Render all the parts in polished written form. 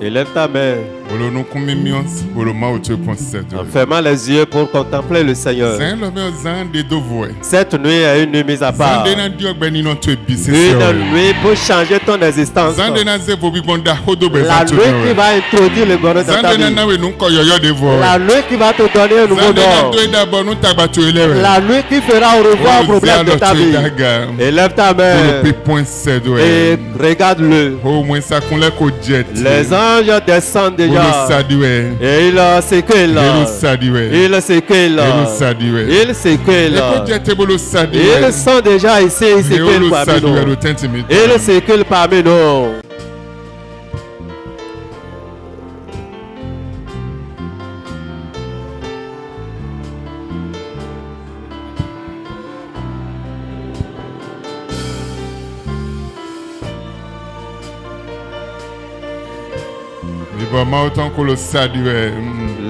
Élève ta main en fermant les yeux pour contempler le Seigneur. Cette nuit est une nuit mise à part. Une nuit pour changer ton existence. La nuit qui va introduire le bonheur dans ta vie. La nuit qui va te donner un nouveau don. La nuit qui fera au revoir au problème de ta vie. Élève ta main et regarde-le. Les anges descendent déjà. Et il s'écule. Il s'écule. Il s'écule. Ils sont déjà ici. Ils s'éculent parmi nous. Ils s'éculent parmi nous.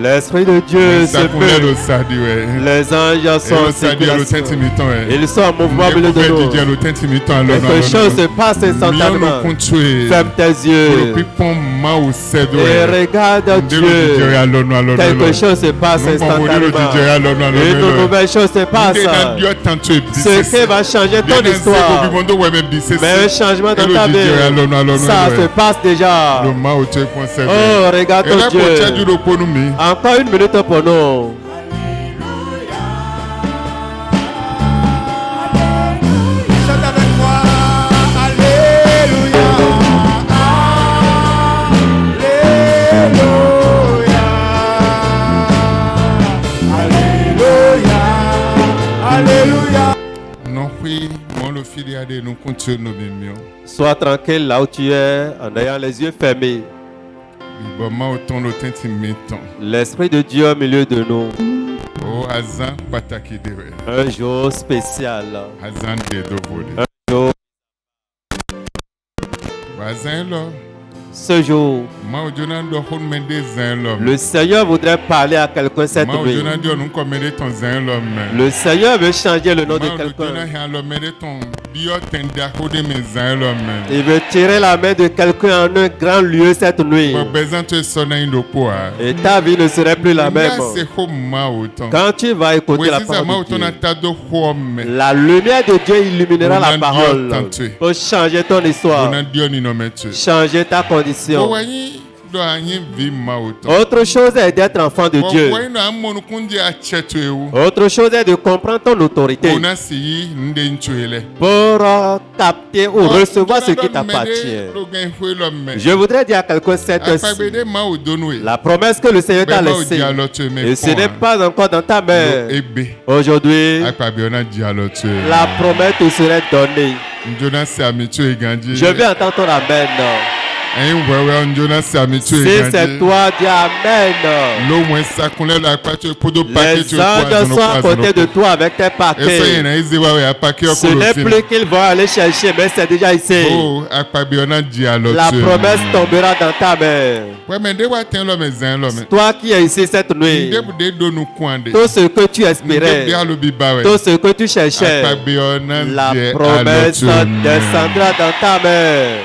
L'Esprit de Dieu se peut. Les anges sont en circulation. Ils sont en mouvement au milieu de nous. Quelque chose se passe instantanément. Ferme tes yeux et regarde Dieu. Quelque chose se passe instantanément. Une nouvelle chose se passe. Ce qui va changer ton histoire. Mais un changement dans ta vie, ça se passe déjà. Oh, regarde Dieu. Encore une minute pour nous. Chante avec moi. Alléluia. Alléluia. Alléluia. Non, oui, mon le filière de nous continuons. Sois tranquille là où tu es en ayant les yeux fermés. L'Esprit de Dieu au milieu de nous. Un jour spécial. Un jour. Ce jour, le Seigneur voudrait parler à quelqu'un cette nuit. Le Seieur veut changer le nom de quelqu'un. Il veut tirer la main de quelqu'un en un grand lieu cette nuit. Et ta vie ne serait plus la même. Quand tu vas écouter la parole de Dieu, la lumière de Dieu illuminera la parole pour changer ton histoire, changer ta condition. Autre chose est d'être enfant de Dieu. Autre chose est de comprendre ton autorité pour capter ou recevoir ce qui t'appartient. Je voudrais dire à quelqu'un cette fois-ci, la promesse que le Seigneur t'a laissée, et ce n'est pas encore dans ta main. Aujourd'hui, la promesse te serait donnée. Je veux entendre ton amen. Si c'est toi, dis amen. Les anges sont à côté de toi avec tes paquets. Ce n'est plus qu'ils vont aller chercher, mais c'est déjà ici. La promesse tombera dans ta main. Toi qui es ici cette nuit, tout ce que tu espérais, tout ce que tu cherchais, la promesse descendra dans ta main.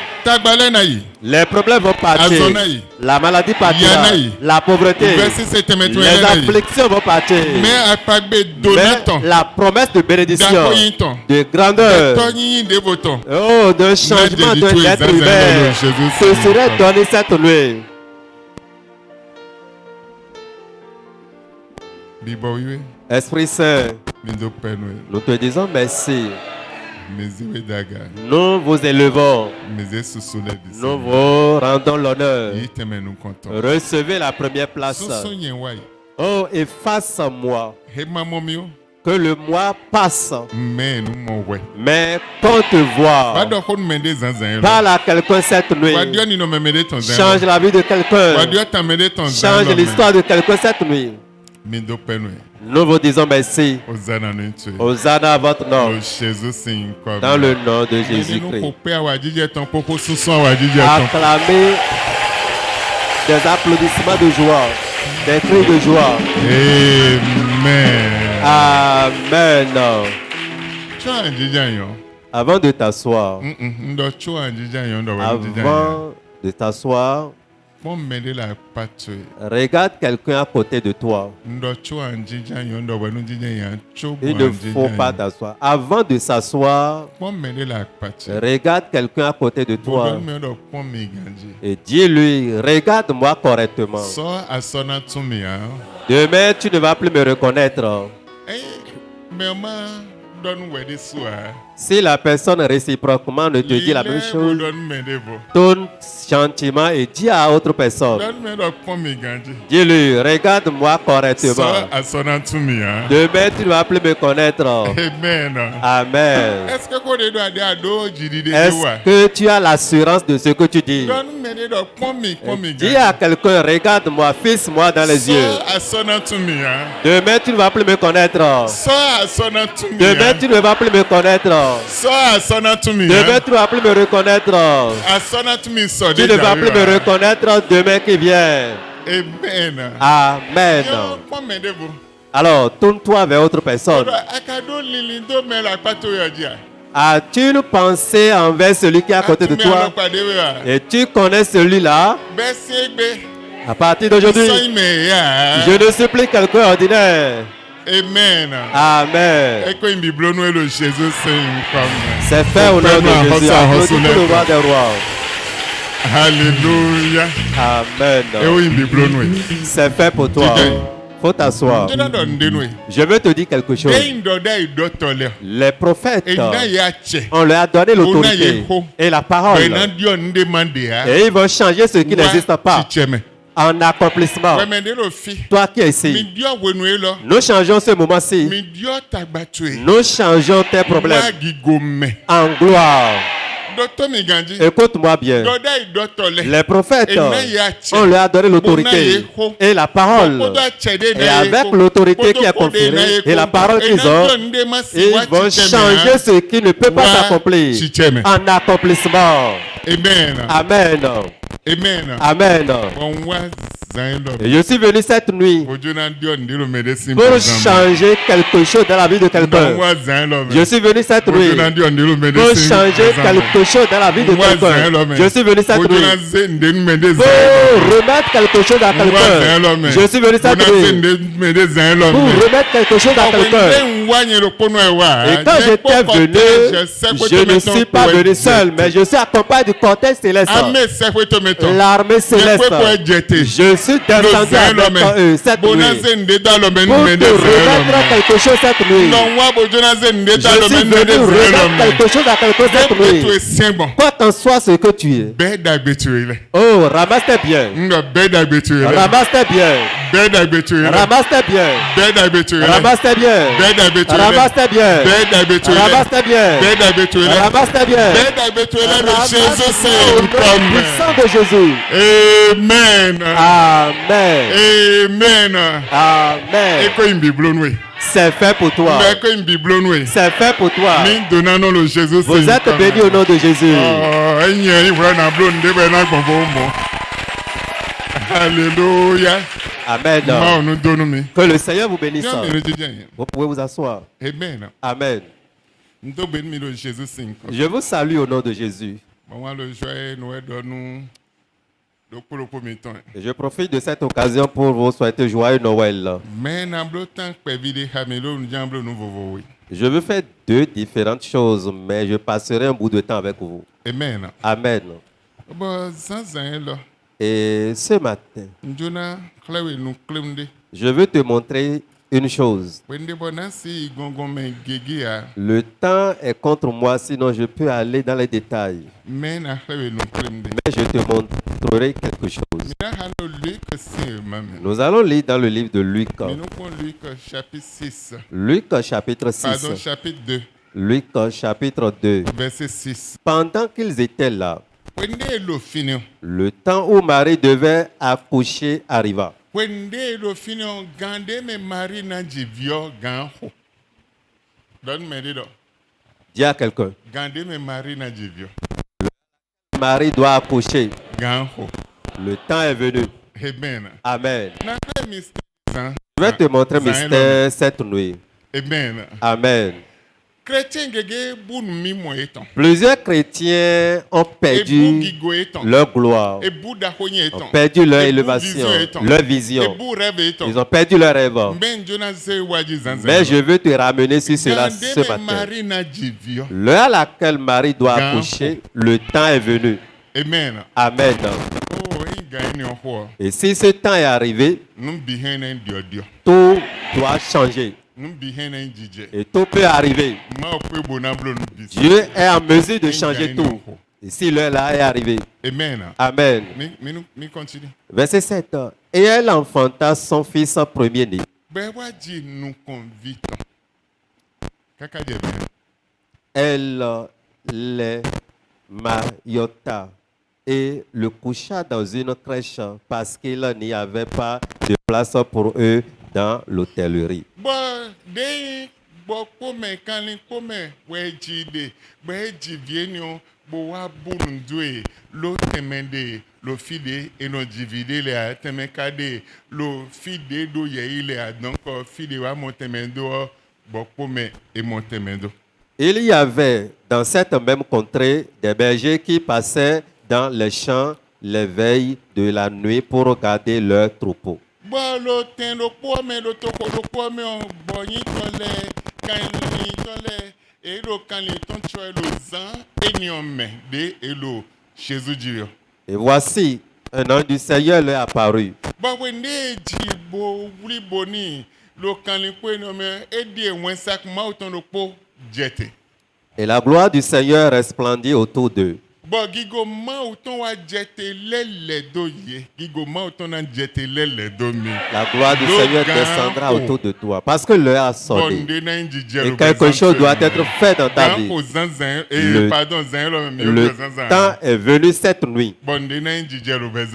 Les problèmes vont partir. La maladie partira. La pauvreté. Les afflictions vont partir. Mais la promesse de bénédiction, de grandeur, oh, de changement d'être humain, te serait donné cette nuit. Esprit Saint, nous te disons merci. Nous vous élevons. Nous vous rendons l'honneur. Recevez la première place. Oh, efface-moi. Que le mois passe. Mais qu'on te voit. Parle à quelqu'un cette nuit. Change la vie de quelqu'un. Change l'histoire de quelqu'un cette nuit. Nous vous disons merci. Hosanna à votre nom. Dans le nom de Jésus-Christ. Acclamez des applaudissements de joie, des cris de joie. Amen. Amen. Avant de t'asseoir. Avant de t'asseoir. Regarde quelqu'un à côté de toi. Il ne faut pas t'asseoir. Avant de s'asseoir, regarde quelqu'un à côté de toi et dis-lui, regarde-moi correctement. Demain, tu ne vas plus me reconnaître. Si la personne réciproquement ne te dit la même chose, tourne gentiment et dis à autre personne. Dis-lui, regarde-moi correctement. Demain, tu ne vas plus me connaître. Amen. Est-ce que tu as l'assurance de ce que tu dis? Dis à quelqu'un, regarde-moi, fixe-moi dans les yeux. Demain, tu ne vas plus me connaître. Demain, tu ne vas plus me connaître. Demain, tu ne vas plus me reconnaître. Tu ne vas plus me reconnaître demain qui vient. Amen. Alors, tourne-toi vers autre personne. As-tu une pensée envers celui qui est à côté de toi? Et tu connais celui-là? À partir d'aujourd'hui, je ne suis plus quelqu'un ordinaire. Amen. Amen. C'est fait au nom de Jésus. Applaudis pour le roi des rois. Alléluia. Amen. C'est fait pour toi. Faut t'asseoir. Je veux te dire quelque chose. Les prophètes, on leur a donné l'autorité et la parole. Et ils vont changer ce qui n'existe pas en accomplissement. Toi qui es ici, nous changeons ce moment-ci. Nous changeons tes problèmes en gloire. Écoute-moi bien. Les prophètes, on leur a donné l'autorité et la parole. Et avec l'autorité qui est conférée et la parole qu'ils ont, ils vont changer ce qui ne peut pas s'accomplir en accomplissement. Amen. Amen. Amen. Et je suis venu cette nuit pour changer quelque chose dans la vie de quelqu'un. Je suis venu cette nuit pour changer quelque chose dans la vie de quelqu'un. Je suis venu cette nuit pour remettre quelque chose à quelqu'un. Je suis venu cette nuit pour remettre quelque chose à quelqu'un. Et quand j'étais venu, je ne suis pas venu seul, mais je suis accompagné du cortège céleste. L'armée céleste. Je suis descendu avec eux cette nuit pour te remettre quelque chose cette nuit. Je suis venu remettre quelque chose à quelqu'un cette nuit. Quoi qu'en soit ce que tu es. Oh, ramasse-toi bien. Ramasse-toi bien. Ramasse-toi bien. Ramasse-toi bien. Ramasse-toi bien. Ramasse-toi bien. Ramasse-toi bien. Puissant de Jésus. Amen. Amen. Amen. Amen. C'est fait pour toi. C'est fait pour toi. Vous êtes bénis au nom de Jésus. Alléluia. Amen. Que le Seigneur vous bénisse. Vous pouvez vous asseoir. Amen. Amen. Je vous salue au nom de Jésus. Je profite de cette occasion pour vous souhaiter joyeux Noël. Je veux faire deux différentes choses, mais je passerai un bout de temps avec vous. Amen. Amen. Et ce matin, je veux te montrer une chose. Le temps est contre moi, sinon je peux aller dans les détails. Mais je te montrerai quelque chose. Nous allons lire dans le livre de Luc. Luc chapitre 6. Pardon, chapitre 2. Luc chapitre 2. Verset 6. Pendant qu'ils étaient là, le temps où Marie devait accoucher arriva. Dis à quelqu'un. Marie doit accoucher. Le temps est venu. Amen. Je vais te montrer mystère cette nuit. Amen. Amen. Plusieurs chrétiens ont perdu leur gloire, ont perdu leur élévation, leur vision. Ils ont perdu leur rêve. Mais je veux te ramener sur cela ce matin. L'heure à laquelle Marie doit accoucher, le temps est venu. Amen. Amen. Et si ce temps est arrivé, tout doit changer. Et tout peut arriver. Dieu est en mesure de changer tout. Et si l'heure là est arrivée. Amen. Amen. Verset 7. Et elle enfanta son fils premier-né. Elle les maillota et le coucha dans une crèche parce qu'il n'y avait pas de place pour eux dans l'hôtellerie. Il y avait dans cette même contrée des bergers qui passaient dans les champs les veilles de la nuit pour garder leurs troupeaux. Et voici, un ange du Seigneur leur apparut. Et la gloire du Seigneur resplendit autour d'eux. La gloire du Seigneur descendra autour de toi parce que l'heure a sonné. Et quelque chose doit être fait dans ta vie. Le temps est venu cette nuit.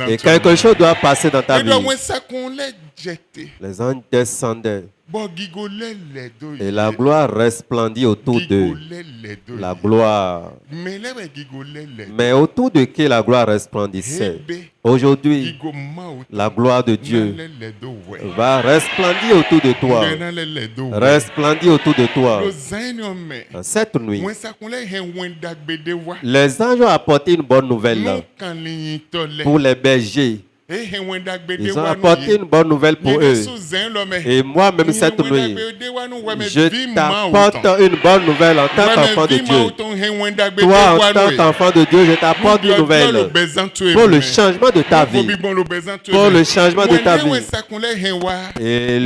Et quelque chose doit passer dans ta vie. Les anges descendaient. Et la gloire resplendit autour d'eux. La gloire. Mais autour de qui la gloire resplendissait? Aujourd'hui, la gloire de Dieu va resplendir autour de toi. Resplendir autour de toi. Cette nuit, les anges ont apporté une bonne nouvelle pour les bergers. Ils ont apporté une bonne nouvelle pour eux. Et moi-même cette nuit, je t'apporte une bonne nouvelle en tant qu'enfant de Dieu. Toi, en tant qu'enfant de Dieu, je t'apporte une nouvelle pour le changement de ta vie. Pour le changement de ta vie. Et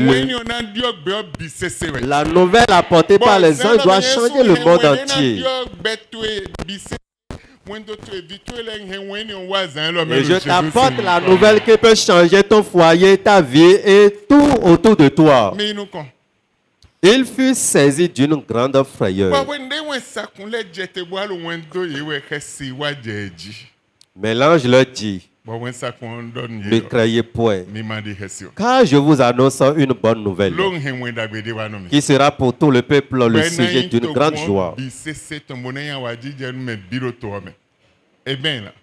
la nouvelle apportée par les anges doit changer le monde entier. Et je t'apporte la nouvelle qui peut changer ton foyer, ta vie et tout autour de toi. Il fut saisi d'une grande frayeur. Mais l'ange leur dit, ne craiez point, car je vous annonce une bonne nouvelle qui sera pour tout le peuple le sujet d'une grande joie.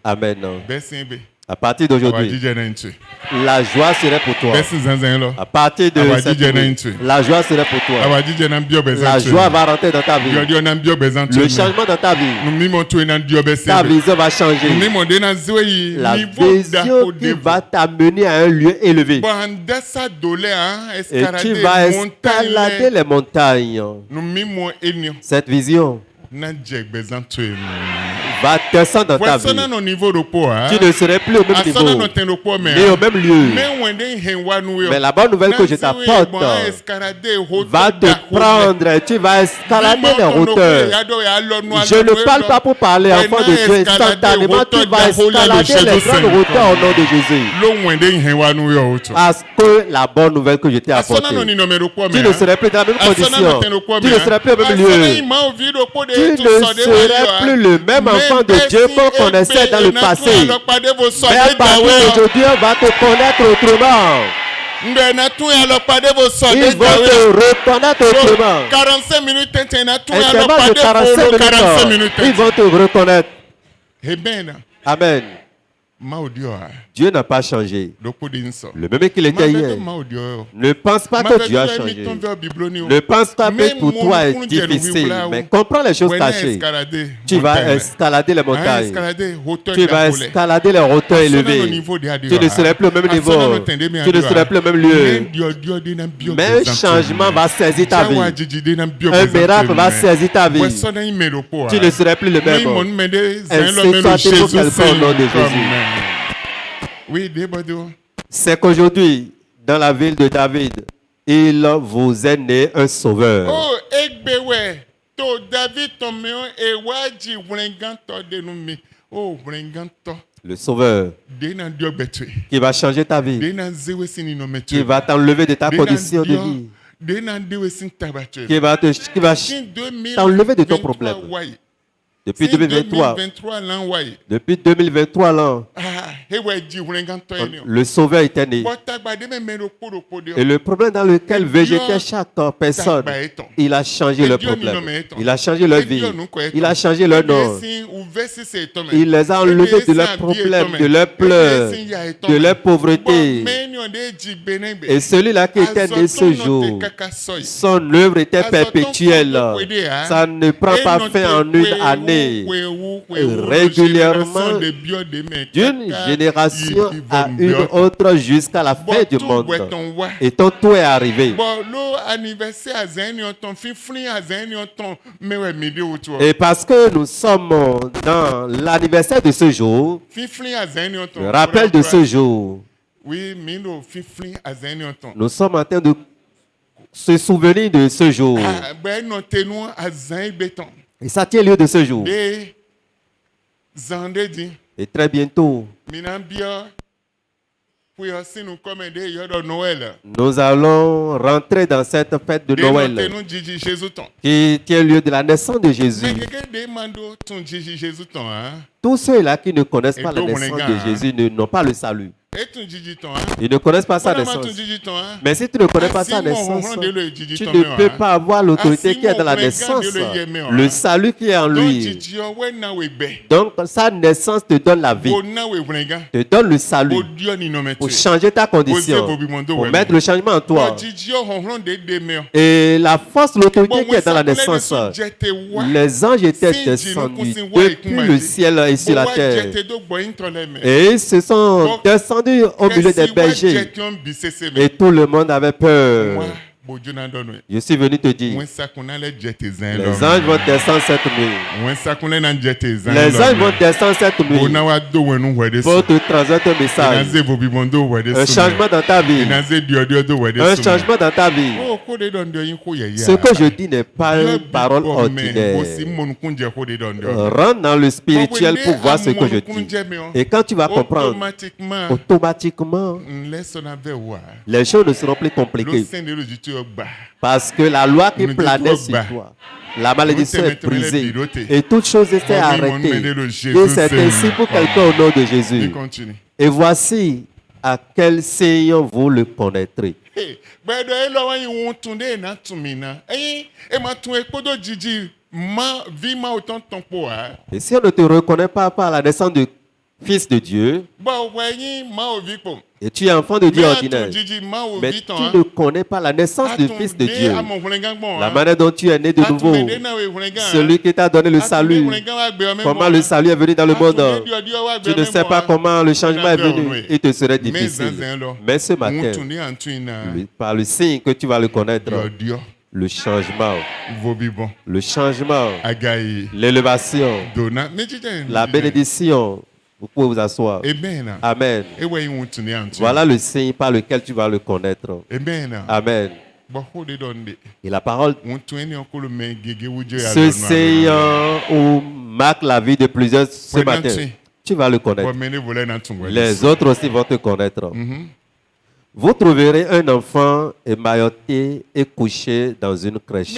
Amen. À partir d'aujourd'hui, la joie serait pour toi. À partir de cette nuit, la joie serait pour toi. La joie va rentrer dans ta vie. Le changement dans ta vie. Ta vision va changer. La vision qui va t'amener à un lieu élevé. Et tu vas escalader les montagnes. Cette vision va descendre dans ta vie. Tu ne serais plus au même niveau, mais au même lieu. Mais la bonne nouvelle que je t'apporte va te prendre. Tu vas escalader les hauteurs. Je ne parle pas pour parler, enfant de Dieu. Instantanément, tu vas escalader les grandes hauteurs au nom de Jésus. Parce que la bonne nouvelle que je t'ai apportée, tu ne serais plus dans la même condition. Tu ne serais plus au même lieu. Tu ne serais plus le même enfant de Dieu qu'on connaissait dans le passé. Mais à partir d'aujourd'hui, on va te connaître autrement. Ils vont te reconnaître autrement. Intervalle de 45 minutes. Ils vont te reconnaître. Amen. Dieu n'a pas changé. Le même qu'il était hier. Ne pense pas que Dieu a changé. Ne pense pas que pour toi est difficile. Mais comprends les choses cachées. Tu vas escalader les montagnes. Tu vas escalader les hauteurs élevées. Tu ne serais plus au même niveau. Tu ne serais plus au même lieu. Mais un changement va saisir ta vie. Un miracle va saisir ta vie. Tu ne serais plus le même. Ainsi soit-il pour quelqu'un au nom de Jésus. C'est qu'aujourd'hui, dans la ville de David, il vous est né un sauveur. Le sauveur qui va changer ta vie, qui va t'enlever de ta condition de vie, qui va t'enlever de ton problème. Depuis 2023, là, le sauveur était né. Et le problème dans lequel végétait chaque personne, il a changé le problème. Il a changé leur vie. Il a changé leur nom. Il les a enlevés de leurs problèmes, de leurs pleurs, de leur pauvreté. Et celui-là qui était né ce jour, son œuvre était perpétuelle. Ça ne prend pas fin en une année. Régulièrement d'une génération à une autre jusqu'à la fin du monde. Et ton tour est arrivé. Et parce que nous sommes dans l'anniversaire de ce jour, le rappel de ce jour, nous sommes en train de se souvenir de ce jour. Et ça tient lieu de ce jour. Et très bientôt, nous allons rentrer dans cette fête de Noël qui tient lieu de la naissance de Jésus. Tous ceux-là qui ne connaissent pas la naissance de Jésus n'ont pas le salut. Ils ne connaissent pas sa naissance. Mais si tu ne connais pas sa naissance, tu ne peux pas avoir l'autorité qui est dans la naissance, le salut qui est en lui. Donc sa naissance te donne la vie, te donne le salut pour changer ta condition, pour mettre le changement en toi. Et la force, l'autorité qui est dans la naissance, les anges étaient descendus depuis le ciel et sur la terre. Et ils se sont descendus au milieu des bergers et tout le monde avait peur. Je suis venu te dire, les anges vont descendre cette nuit. Les anges vont descendre cette nuit pour te transmettre un message, un changement dans ta vie, un changement dans ta vie. Ce que je dis n'est pas une parole ordinaire. Rentre dans le spirituel pour voir ce que je dis. Et quand tu vas comprendre, automatiquement, les choses ne seront plus compliquées. Parce que la loi qui planait sur toi, la malédiction est brisée et toute chose est arrêtée. Et c'est ainsi pour quelqu'un au nom de Jésus. Et voici à quel Seigneur vous le connaîtrez. Et si on ne te reconnaît pas par la naissance du Fils de Dieu, et tu es enfant de Dieu ordinaire, mais tu ne connais pas la naissance du Fils de Dieu, la manière dont tu es né de nouveau, celui qui t'a donné le salut, comment le salut est venu dans le monde, tu ne sais pas comment le changement est venu, il te serait difficile. Mais ce matin, par le signe que tu vas le connaître, le changement, l'élévation, la bénédiction. Vous pouvez vous asseoir. Amen. Amen. Voilà le signe par lequel tu vas le connaître. Amen. Et la parole, ce signe où marque la vie de plusieurs ce matin, tu vas le connaître. Les autres aussi vont te connaître. Vous trouverez un enfant émailloté et couché dans une crèche.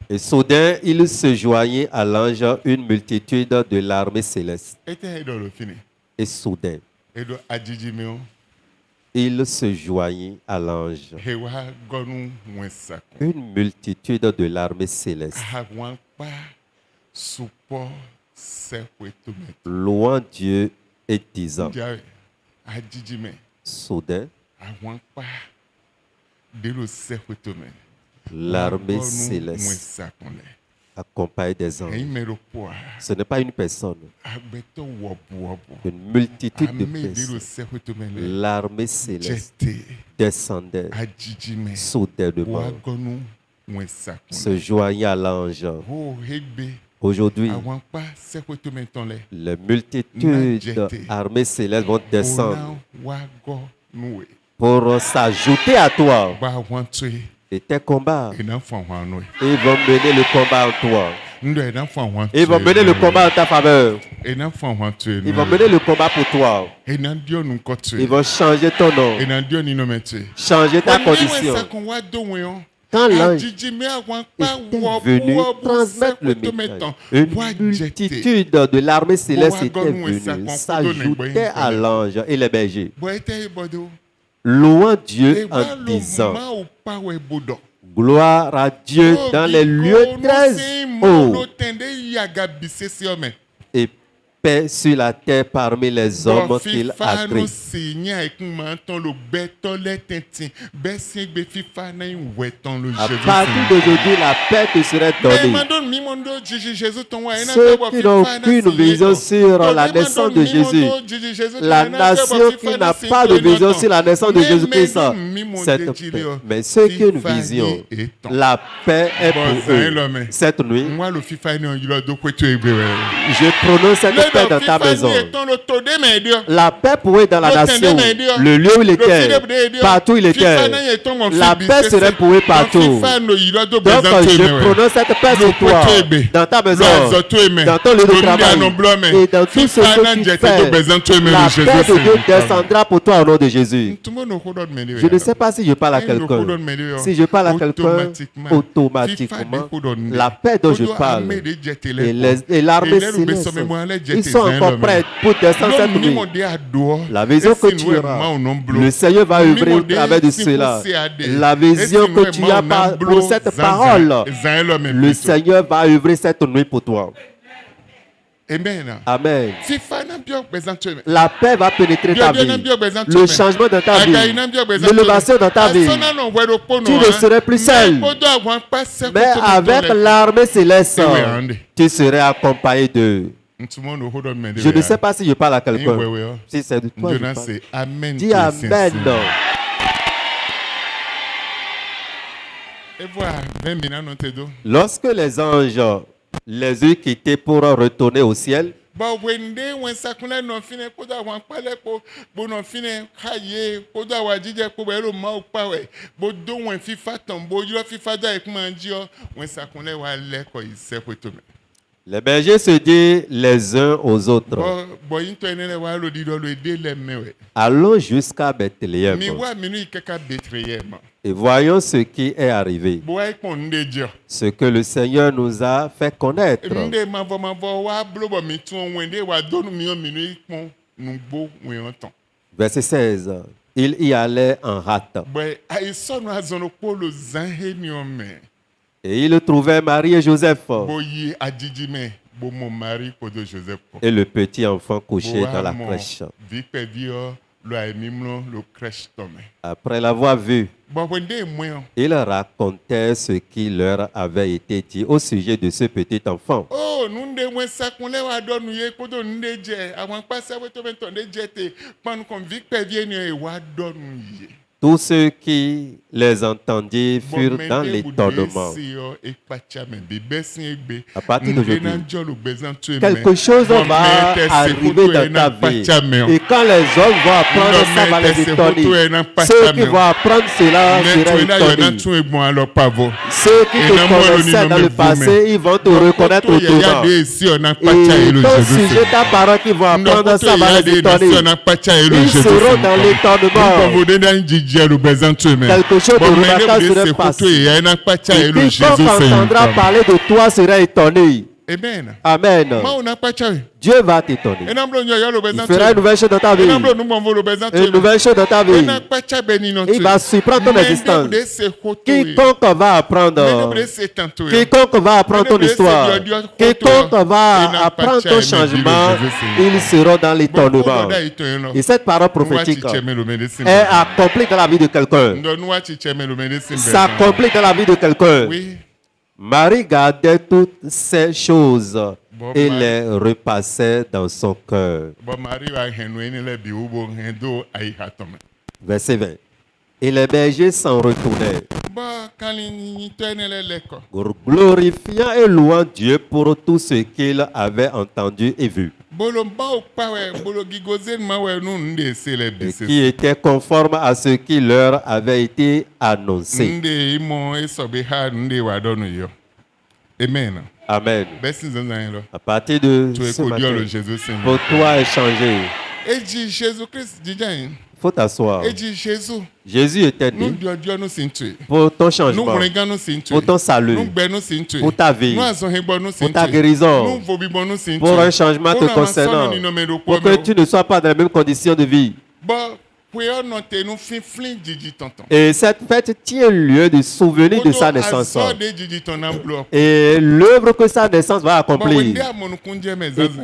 Et soudain, il se joignit à l'ange une multitude de l'armée céleste. Et soudain, il se joignit à l'ange. Une multitude de l'armée céleste, louant Dieu et disant, soudain, l'armée céleste accompagne des anges. Ce n'est pas une personne, une multitude de personnes. L'armée céleste descendait soudainement, se joignit à l'ange. Aujourd'hui, les multitudes d'armées célestes vont descendre pour s'ajouter à toi. Et tes combats, ils vont mener le combat en toi. Ils vont mener le combat en ta faveur. Ils vont mener le combat pour toi. Ils vont changer ton nom, changer ta condition. Quand l'ange était venu transmettre le message, une multitude de l'armée céleste était venue, s'ajoutait à l'ange et les bergers, louant Dieu en disant, gloire à Dieu dans les lieux très hauts et paix sur la terre parmi les hommes qu'il agrée. À partir d'aujourd'hui, la paix te serait donnée. Ceux qui n'ont aucune vision sur la naissance de Jésus, la nation qui n'a pas de vision sur la naissance de Jésus-Christ, cette paix. Mais ceux qui ont une vision, la paix est pour eux. Cette nuit, je prononce cette paix dans ta maison. La paix pour eux dans la nation, le lieu où il était, partout où il était. La paix serait pour eux partout. Donc je prononce cette paix sur toi, dans ta maison, dans ton lieu de travail et dans tout ce que tu fais. La paix de Dieu descendra pour toi au nom de Jésus. Je ne sais pas si je parle à quelqu'un. Si je parle à quelqu'un, automatiquement, la paix dont je parle et l'armée céleste, ils sont encore prêts pour descendre cette nuit. La vision que tu auras, le Seigneur va œuvrer au travers de cela. La vision que tu as pour cette parole, le Seigneur va œuvrer cette nuit pour toi. Amen. La paix va pénétrer ta vie. Le changement dans ta vie. L'élévation dans ta vie. Tu ne serais plus seul. Mais avec l'armée céleste, tu serais accompagné d'eux. Je ne sais pas si je parle à quelqu'un. Si c'est de toi, je parle. Dis Amen. Lorsque les anges les eurent quittés pour retourner au ciel, les bergers se disent les uns aux autres, allons jusqu'à Bethléem et voyons ce qui est arrivé, ce que le Seigneur nous a fait connaître. Verset 16. Il y allait en hâte. Et il trouvait Marie et Joseph et le petit enfant couché dans la crèche. Après l'avoir vu, il racontait ce qui leur avait été dit au sujet de ce petit enfant. Tous ceux qui les entendirent furent dans l'étonnement. À partir d'aujourd'hui, quelque chose va arriver dans ta vie. Et quand les hommes vont apprendre ça, va les étonner. Ceux qui vont apprendre cela seront étonnés. Ceux qui te connaissaient dans le passé, ils vont te reconnaître autrement. Et ton sujet, ta parole qui vont apprendre ça, va les étonner. Ils seront dans l'étonnement. Quelque chose de remarquable serait passé. Et quiconque entendra parler de toi sera étonné. Amen. Amen. Dieu va t'étonner. Il fera une nouvelle chose dans ta vie. Une nouvelle chose dans ta vie. Il va surprendre ton existence. Quiconque va apprendre. Quiconque va apprendre ton histoire. Quiconque va apprendre ton changement. Ils seront dans l'étonnement. Et cette parole prophétique est accomplie dans la vie de quelqu'un. S'accomplit dans la vie de quelqu'un. Marie gardait toutes ces choses et les repassait dans son cœur. Verset 20. Et les bergers s'en retournaient, glorifiant et louant Dieu pour tout ce qu'ils avaient entendu et vu, et qui était conforme à ce qui leur avait été annoncé. Amen. Amen. À partir de ce matin, pour toi est changé. Il faut t'asseoir. Jésus était né pour ton changement, pour ton salut, pour ta vie, pour ta guérison, pour un changement te concernant, pour que tu ne sois pas dans les mêmes conditions de vie. Et cette fête tient lieu de souvenir de sa naissance. Et l'œuvre que sa naissance va accomplir. Et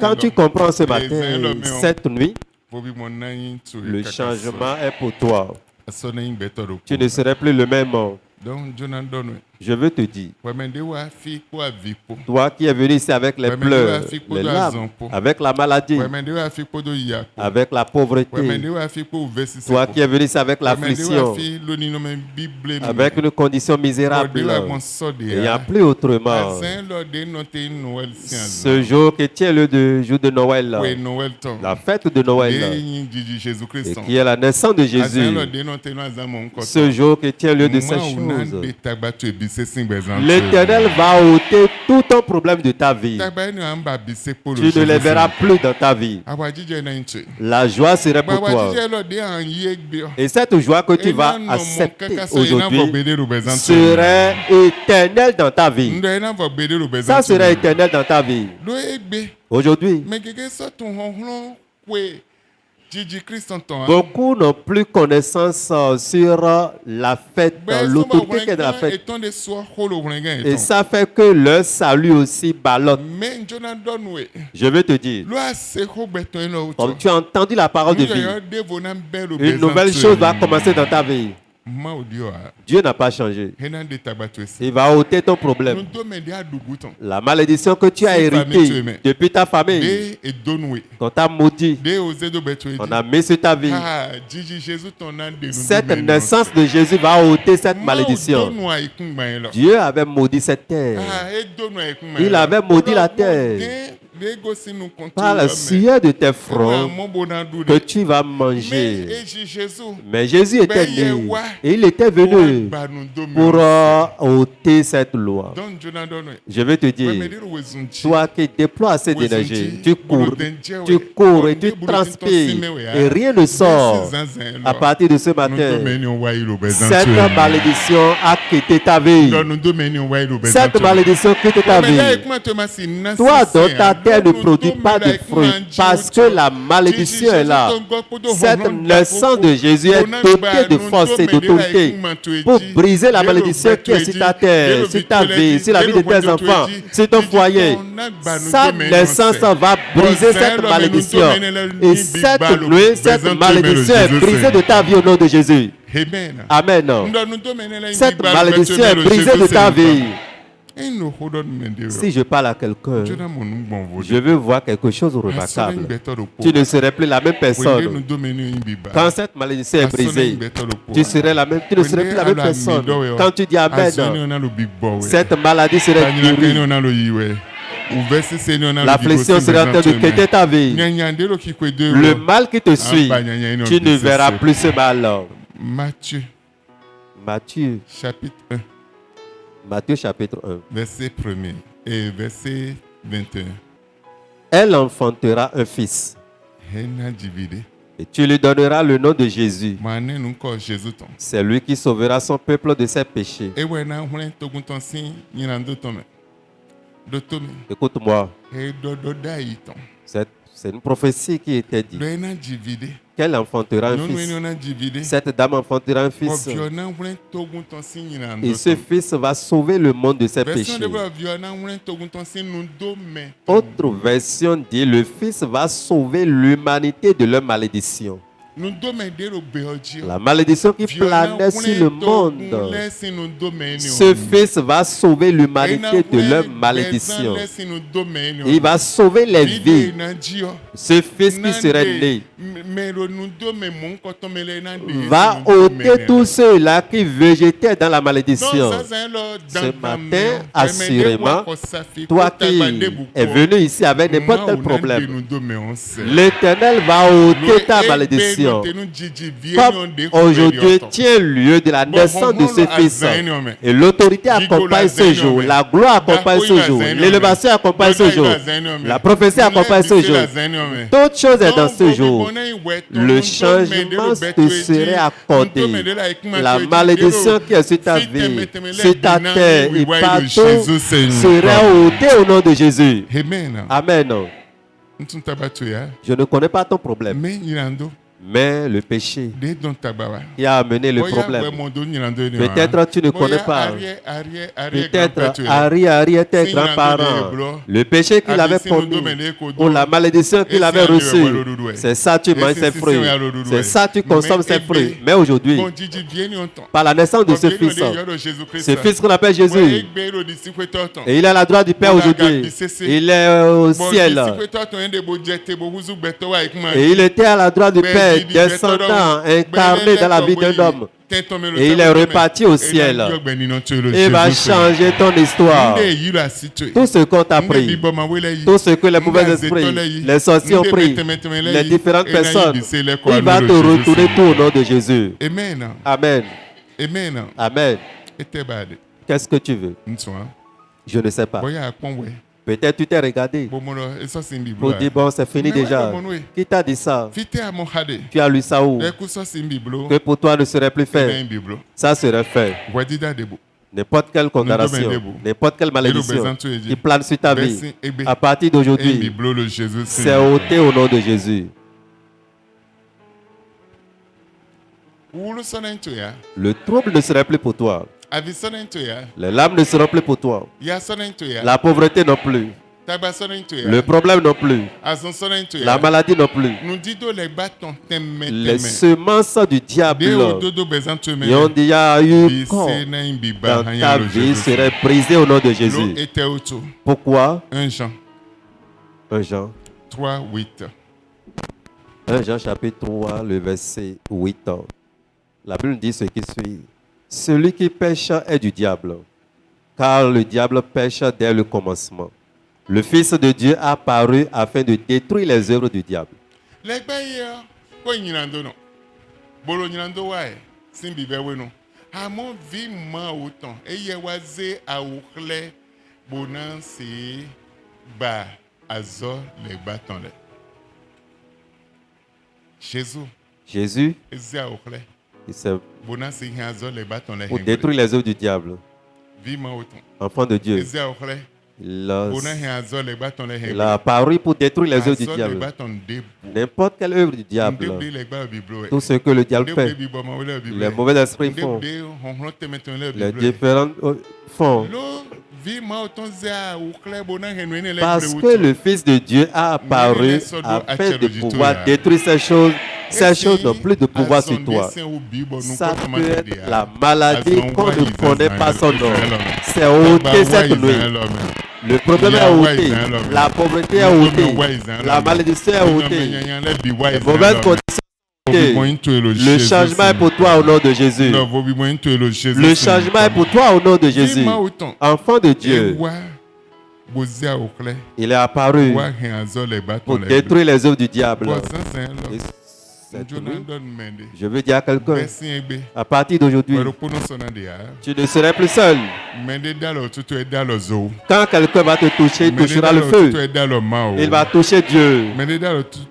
quand tu comprends ce matin, cette nuit, le changement est pour toi. Tu ne serais plus le même homme. Je veux te dire, toi qui es venu ici avec les pleurs, les larmes, avec la maladie, avec la pauvreté, toi qui es venu ici avec l'affliction, avec une condition misérable, il n'y a plus autrement. Ce jour qui tient le jour de Noël, la fête de Noël, et qui est la naissance de Jésus, ce jour qui tient lieu de ces choses, l'Éternel va ôter tout ton problème de ta vie. Tu ne les verras plus dans ta vie. La joie serait pour toi. Et cette joie que tu vas accepter aujourd'hui serait éternelle dans ta vie. Ça serait éternel dans ta vie. Aujourd'hui, beaucoup n'ont plus connaissance sur la fête, l'autorité qui est de la fête. Et ça fait que leur salut aussi ballotte. Je veux te dire, comme tu as entendu la parole de vie, une nouvelle chose va commencer dans ta vie. Dieu n'a pas changé. Il va ôter ton problème. La malédiction que tu as héritée depuis ta famille, qu'on t'a maudit, on a mis sur ta vie. Cette naissance de Jésus va ôter cette malédiction. Dieu avait maudit cette terre. Il avait maudit la terre. Par la sueur de tes fronts que tu vas manger. Mais Jésus était né et il était venu pour ôter cette loi. Je vais te dire, toi qui déploies assez d'énergie, tu cours et tu transpires et rien ne sort. À partir de ce matin, cette malédiction a quitté ta vie. Cette malédiction quitte ta vie. Toi, dans ta terre ne produit pas de fruits parce que la malédiction est là. Cette naissance de Jésus est dotée de force et d'autorité pour briser la malédiction qui est sur ta terre, sur ta vie, sur la vie de tes enfants, sur ton foyer. Sa naissance va briser cette malédiction. Et cette nuit, cette malédiction est brisée de ta vie au nom de Jésus. Amen. Cette malédiction est brisée de ta vie. Si je parle à quelqu'un, je veux voir quelque chose de remarquable. Tu ne serais plus la même personne. Quand cette malédiction est brisée, tu ne serais plus la même personne. Quand tu dis Amen, cette maladie serait guérie. L'affliction sera en train de quitter ta vie. Le mal qui te suit, tu ne verras plus ce mal. Matthieu chapitre 1. Matthieu chapitre 1. Verset 1er et verset 21. Elle enfantera un fils. Et tu lui donneras le nom de Jésus. C'est lui qui sauvera son peuple de ses péchés. Écoute-moi. C'est une prophétie qui était dite. Qu'elle enfantera un fils. Cette dame enfantera un fils. Et ce fils va sauver le monde de ses péchés. Autre version dit, le fils va sauver l'humanité de leur malédiction. La malédiction qui planait sur le monde. Ce fils va sauver l'humanité de leur malédiction. Il va sauver les vies. Ce fils qui serait né va ôter tous ceux-là qui végétaient dans la malédiction. Ce matin, assurément, toi qui es venu ici avec n'importe quel problème, l'Éternel va ôter ta malédiction. Comme aujourd'hui tient lieu de la naissance de ce fils. Et l'autorité accompagne ce jour. La gloire accompagne ce jour. L'élévation accompagne ce jour. La prophétie accompagne ce jour. Toute chose est dans ce jour. Le changement te serait accordé. La malédiction qui est sur ta vie, sur ta terre et partout serait ôtée au nom de Jésus. Amen. Je ne connais pas ton problème. Mais le péché qui a amené le problème, peut-être tu ne connais pas, peut-être arrière tes grands-parents, le péché qu'il avait commis ou la malédiction qu'il avait reçue, c'est ça tu manges ses fruits, c'est ça tu consommes ses fruits. Mais aujourd'hui, par la naissance de ce fils qu'on appelle Jésus, et il est à la droite du Père aujourd'hui, il est au ciel, et il était à la droite du Père, descendant, incarné dans la vie d'un homme. Et il est reparti au ciel. Il va changer ton histoire. Tout ce qu'on t'a pris, tout ce que les mauvais esprits, les sorciers ont pris, les différentes personnes, il va te retourner tout au nom de Jésus. Amen. Amen. Qu'est-ce que tu veux? Je ne sais pas. Peut-être tu t'es regardé pour dire bon c'est fini déjà. Qui t'a dit ça? Tu as lu ça où? Que pour toi ne serait plus fait. Ça serait fait. N'importe quelle condamnation, n'importe quelle malédiction qui plane sur ta vie, à partir d'aujourd'hui, c'est ôté au nom de Jésus. Le trouble ne serait plus pour toi. Les larmes ne seront plus pour toi. La pauvreté non plus. Le problème non plus. La maladie non plus. Les semences du diable qui ont déjà eu corps dans ta vie seraient brisées au nom de Jésus. Pourquoi? 1 Jean 3, 8. 1 Jean chapitre 3, le verset 8. La Bible dit ce qui suit. Celui qui pêche est du diable, car le diable pêche dès le commencement. Le Fils de Dieu a apparu afin de détruire les œuvres du diable. Jésus, il s'est pour détruire les œuvres du diable. Enfant de Dieu. Il a apparu pour détruire les œuvres du diable. N'importe quelle œuvre du diable. Tout ce que le diable fait. Les mauvais esprits font. Les différents font. Parce que le Fils de Dieu a apparu afin de pouvoir détruire ces choses. Ces choses n'ont plus de pouvoir sur toi. Ça peut être la maladie qu'on ne connaît pas son nom. C'est ôté cette nuit. Le problème est ôté. La pauvreté est ôtée. La malédiction est ôtée. Les mauvaises conditions. Le changement est pour toi au nom de Jésus. Le changement est pour toi au nom de Jésus. Enfant de Dieu, il est apparu pour détruire les œuvres du diable. Je veux dire à quelqu'un, à partir d'aujourd'hui, tu ne serais plus seul. Quand quelqu'un va te toucher, il touchera le feu. Il va toucher Dieu.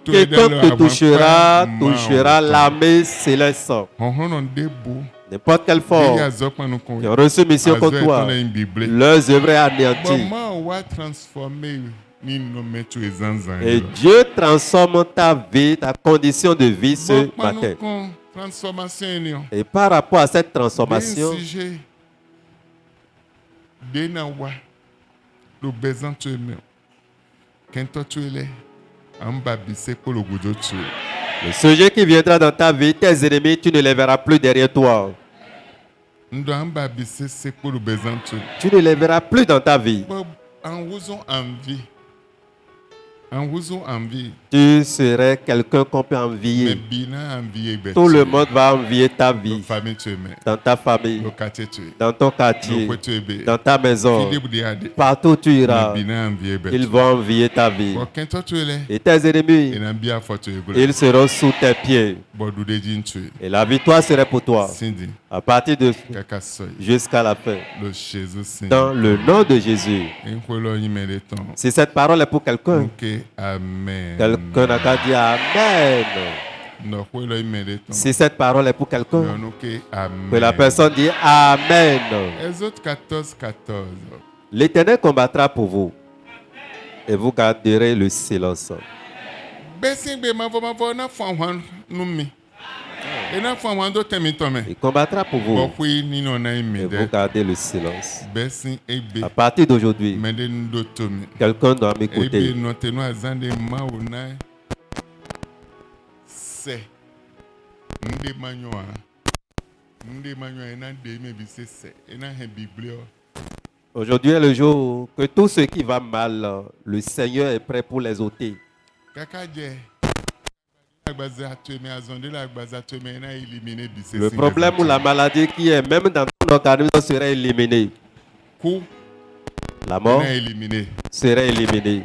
Quelqu'un te touchera l'armée céleste. N'importe quelle forme, qui ont reçu mission contre toi, leurs œuvres anéanties. Et Dieu transforme ta vie, ta condition de vie ce matin. Et par rapport à cette transformation, le sujet qui viendra dans ta vie, tes ennemis, tu ne les verras plus derrière toi. Tu ne les verras plus dans ta vie. Tu serais quelqu'un qu'on peut envier. Tout le monde va envier ta vie. Dans ta famille, dans ton quartier, dans ta maison, partout où tu iras, ils vont envier ta vie. Et tes ennemis, ils seront sous tes pieds. Et la victoire serait pour toi. À partir de jusqu'à la fin. Dans le nom de Jésus. Si cette parole est pour quelqu'un, Amen. Quelqu'un n'a qu'à dire Amen. Si cette parole est pour quelqu'un, que la personne dit Amen. Exode 14, 14. L'Éternel combattra pour vous et vous garderez le silence. Il combattra pour vous et vous gardez le silence. À partir d'aujourd'hui, quelqu'un doit m'écouter. Aujourd'hui est le jour que tout ce qui va mal, le Seigneur est prêt pour les ôter. Le problème ou la maladie qui est même dans ton organisme serait éliminé. La mort serait éliminée.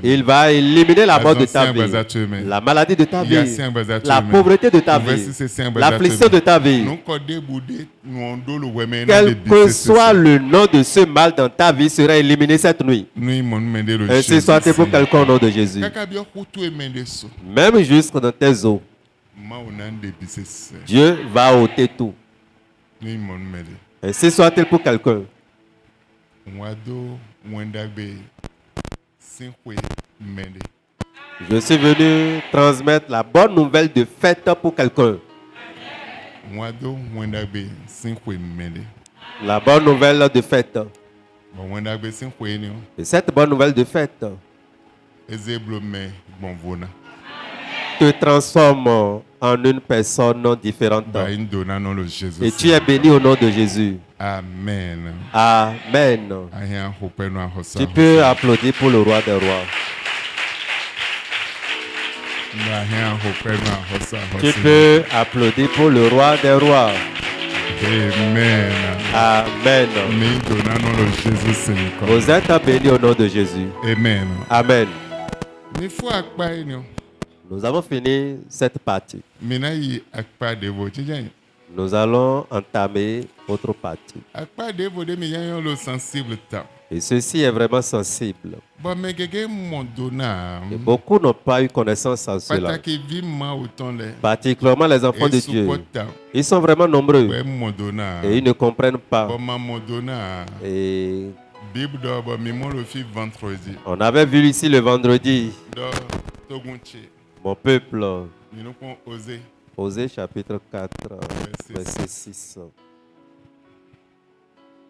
Il va éliminer la mort de ta vie, la maladie de ta vie, la pauvreté de ta vie, l'affliction de ta vie. Quel que soit le nom de ce mal dans ta vie sera éliminé cette nuit. Ainsi soit-il pour quelqu'un au nom de Jésus. Même jusque dans tes os, Dieu va ôter tout. Ainsi soit-il pour quelqu'un. Je suis venu transmettre la bonne nouvelle de fête pour quelqu'un. La bonne nouvelle de fête. Et cette bonne nouvelle de fête te transforme en une personne différente. Et tu es béni au nom de Jésus. Amen. Amen. Tu peux applaudir pour le roi des rois. Tu peux applaudir pour le roi des rois. Amen. Amen. Vous êtes bénis au nom de Jésus. Amen. Amen. Nous avons fini cette partie. Nous allons entamer autre partie. Et ceci est vraiment sensible. Et beaucoup n'ont pas eu connaissance en cela. Particulièrement les enfants de Dieu. Ils sont vraiment nombreux. Et ils ne comprennent pas. Et on avait vu ici le vendredi. Mon peuple. Osée chapitre 4, verset 6.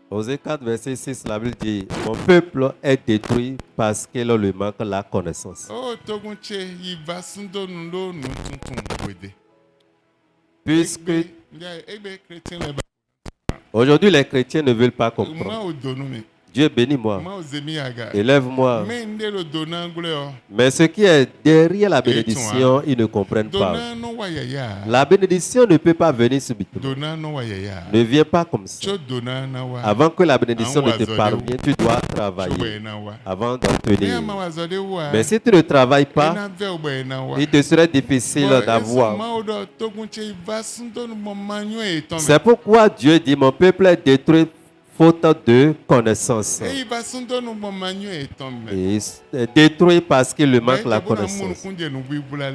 Osée 4, verset 6, la Bible dit, mon peuple est détruit parce qu'il le manque la connaissance. Puisque aujourd'hui les chrétiens ne veulent pas comprendre. Dieu bénis-moi, élève-moi. Mais ce qui est derrière la bénédiction, ils ne comprennent pas. La bénédiction ne peut pas venir subitement. Ne viens pas comme ça. Avant que la bénédiction ne te parvienne, tu dois travailler avant d'en tenir. Mais si tu ne travailles pas, il te serait difficile d'avoir. C'est pourquoi Dieu dit, mon peuple est détruit faute de connaissance. Et détruit parce qu'il lui manque la connaissance.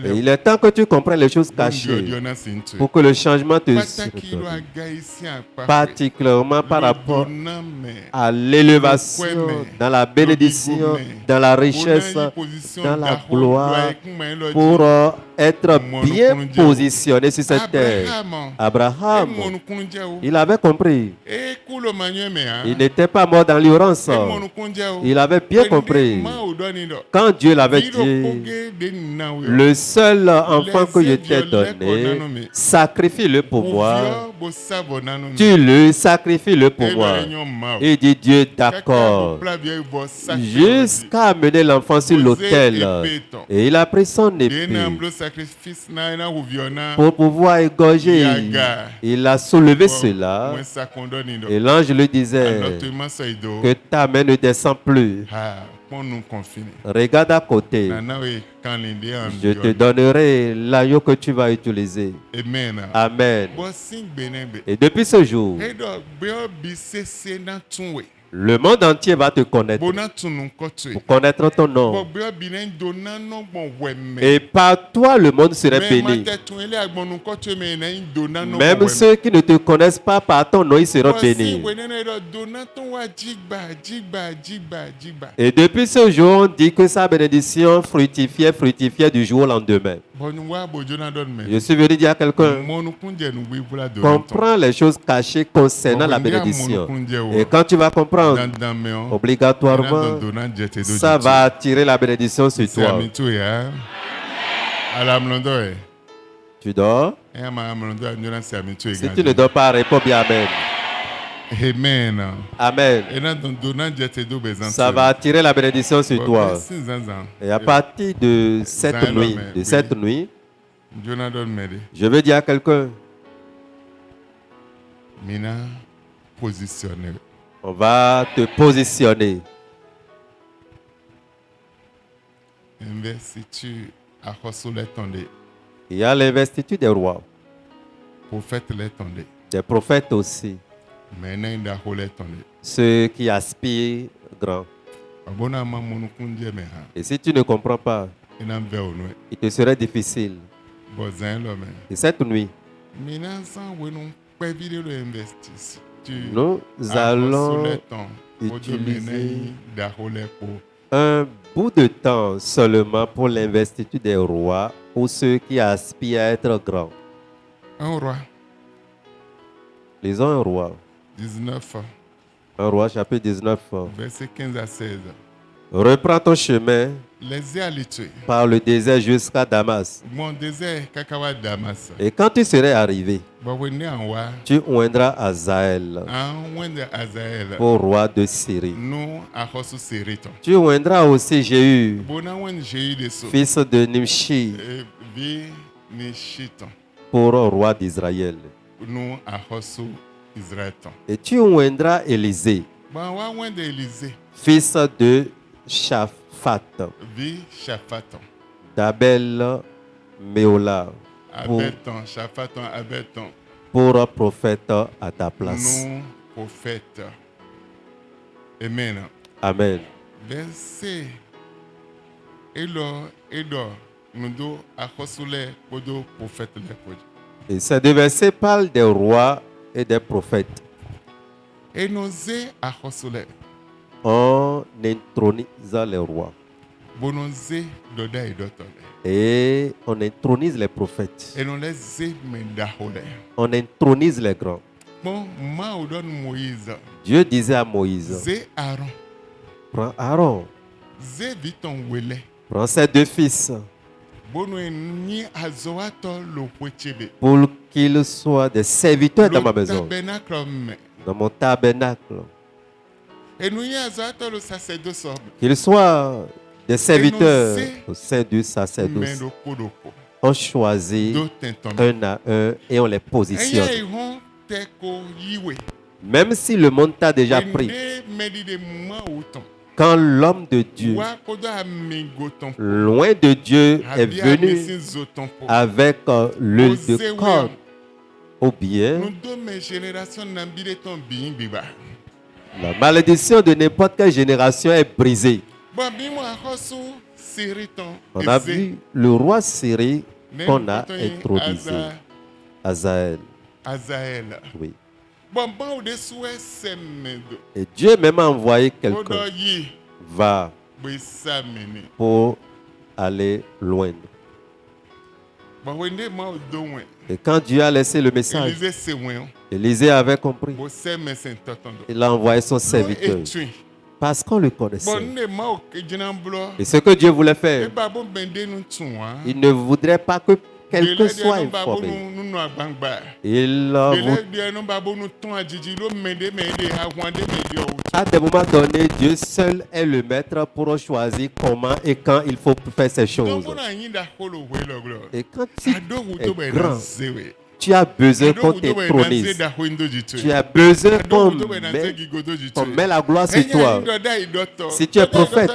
Et il est temps que tu comprennes les choses cachées pour que le changement te surprenne. Particulièrement par rapport à l'élévation, dans la bénédiction, dans la richesse, dans la gloire, pour être bien positionné sur cette terre. Abraham, il avait compris. Il n'était pas mort dans l'ignorance. Il avait bien compris. Quand Dieu l'avait dit, le seul enfant que je t'ai donné, sacrifie-le pour moi. Tu le sacrifies-le pour moi. Il dit Dieu, d'accord. Jusqu'à amener l'enfant sur l'autel. Et il a pris son épée pour pouvoir égorger. Il a soulevé cela. Et l'ange lui disait que ta main ne descend plus. Regarde à côté. Je te donnerai l'agneau que tu vas utiliser. Amen. Et depuis ce jour, le monde entier va te connaître pour connaître ton nom. Et par toi, le monde serait béni. Même ceux qui ne te connaissent pas par ton nom, ils seront bénis. Et depuis ce jour, on dit que sa bénédiction fructifiait du jour au lendemain. Je suis venu dire à quelqu'un, comprends les choses cachées concernant la bénédiction. Et quand tu vas comprendre, obligatoirement, ça va attirer la bénédiction sur toi. Tu dors? Si tu ne dors pas, réponds bien Amen. Amen. Ça va attirer la bénédiction sur toi. Et à partir de cette nuit, je veux dire à quelqu'un, on va te positionner. Il y a l'investiture des rois. Des prophètes aussi. Ceux qui aspirent grand. Et si tu ne comprends pas, il te serait difficile. Et cette nuit, nous allons utiliser un bout de temps seulement pour l'investiture des rois ou ceux qui aspirent à être grands. Un roi. Lisons un roi. 19. Un roi, chapitre 19. Verset 15 à 16. Reprends ton chemin par le désert jusqu'à Damas. Et quand tu serais arrivé, tu oindras Azaël pour roi de Syrie. Tu oindras aussi Jéhu, fils de Nimshi, pour roi d'Israël. Et tu oindras Élisée, fils de Shaphat, d'Abel Méola, pour prophète à ta place. Amen. Amen. Verset Et ces deux versets parlent des rois et des prophètes. On intronise les rois. Et on intronise les prophètes. On intronise les grands. Dieu disait à Moïse, prends Aaron, prends ses deux fils, pour qu'ils soient des serviteurs dans ma maison, dans mon tabernacle. Qu'ils soient des serviteurs au sein du sacerdoce. On choisit un à un et on les positionne. Même si le monde t'a déjà pris, quand l'homme de Dieu, loin de Dieu, est venu avec l'huile de corps, ou bien La malédiction de n'importe quelle génération est brisée. On a vu le roi Syrie qu'on a intronisé. Azaël. Oui. Et Dieu même a envoyé quelqu'un. Va pour aller loin. Et quand Dieu a laissé le message, Élisée avait compris. Il a envoyé son serviteur. Parce qu'on le connaissait. Et ce que Dieu voulait faire, il ne voudrait pas que quelqu'un soit informé. À des moments donnés, Dieu seul est le maître pour choisir comment et quand il faut faire ces choses. Et quand tu es grand, tu as besoin qu'on t'intronise. Tu as besoin qu'on met la gloire sur toi. Si tu es prophète,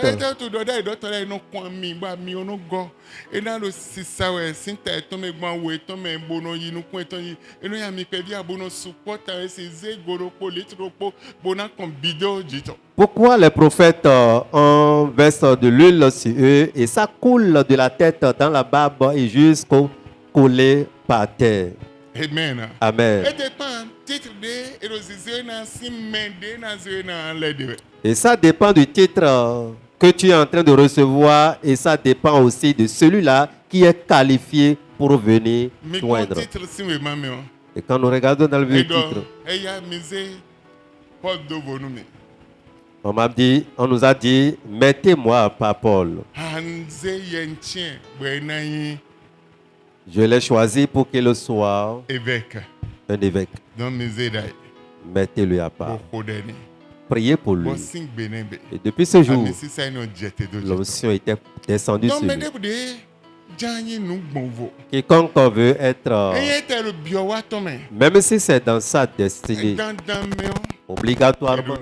pourquoi les prophètes ont versé de l'huile sur eux et ça coule de la tête dans la barbe et jusqu'au collet par terre? Amen. Amen. Et ça dépend du titre que tu es en train de recevoir et ça dépend aussi de celui-là qui est qualifié pour venir joindre. Et quand nous regardons dans le vieux titre, on nous a dit, mettez-moi par Paul. Je l'ai choisi pour qu'il soit un évêque. Mettez-le à part. Priez pour lui. Et depuis ce jour, l'onction était descendue sur lui. Quiconque veut être, même si c'est dans sa destinée, obligatoirement,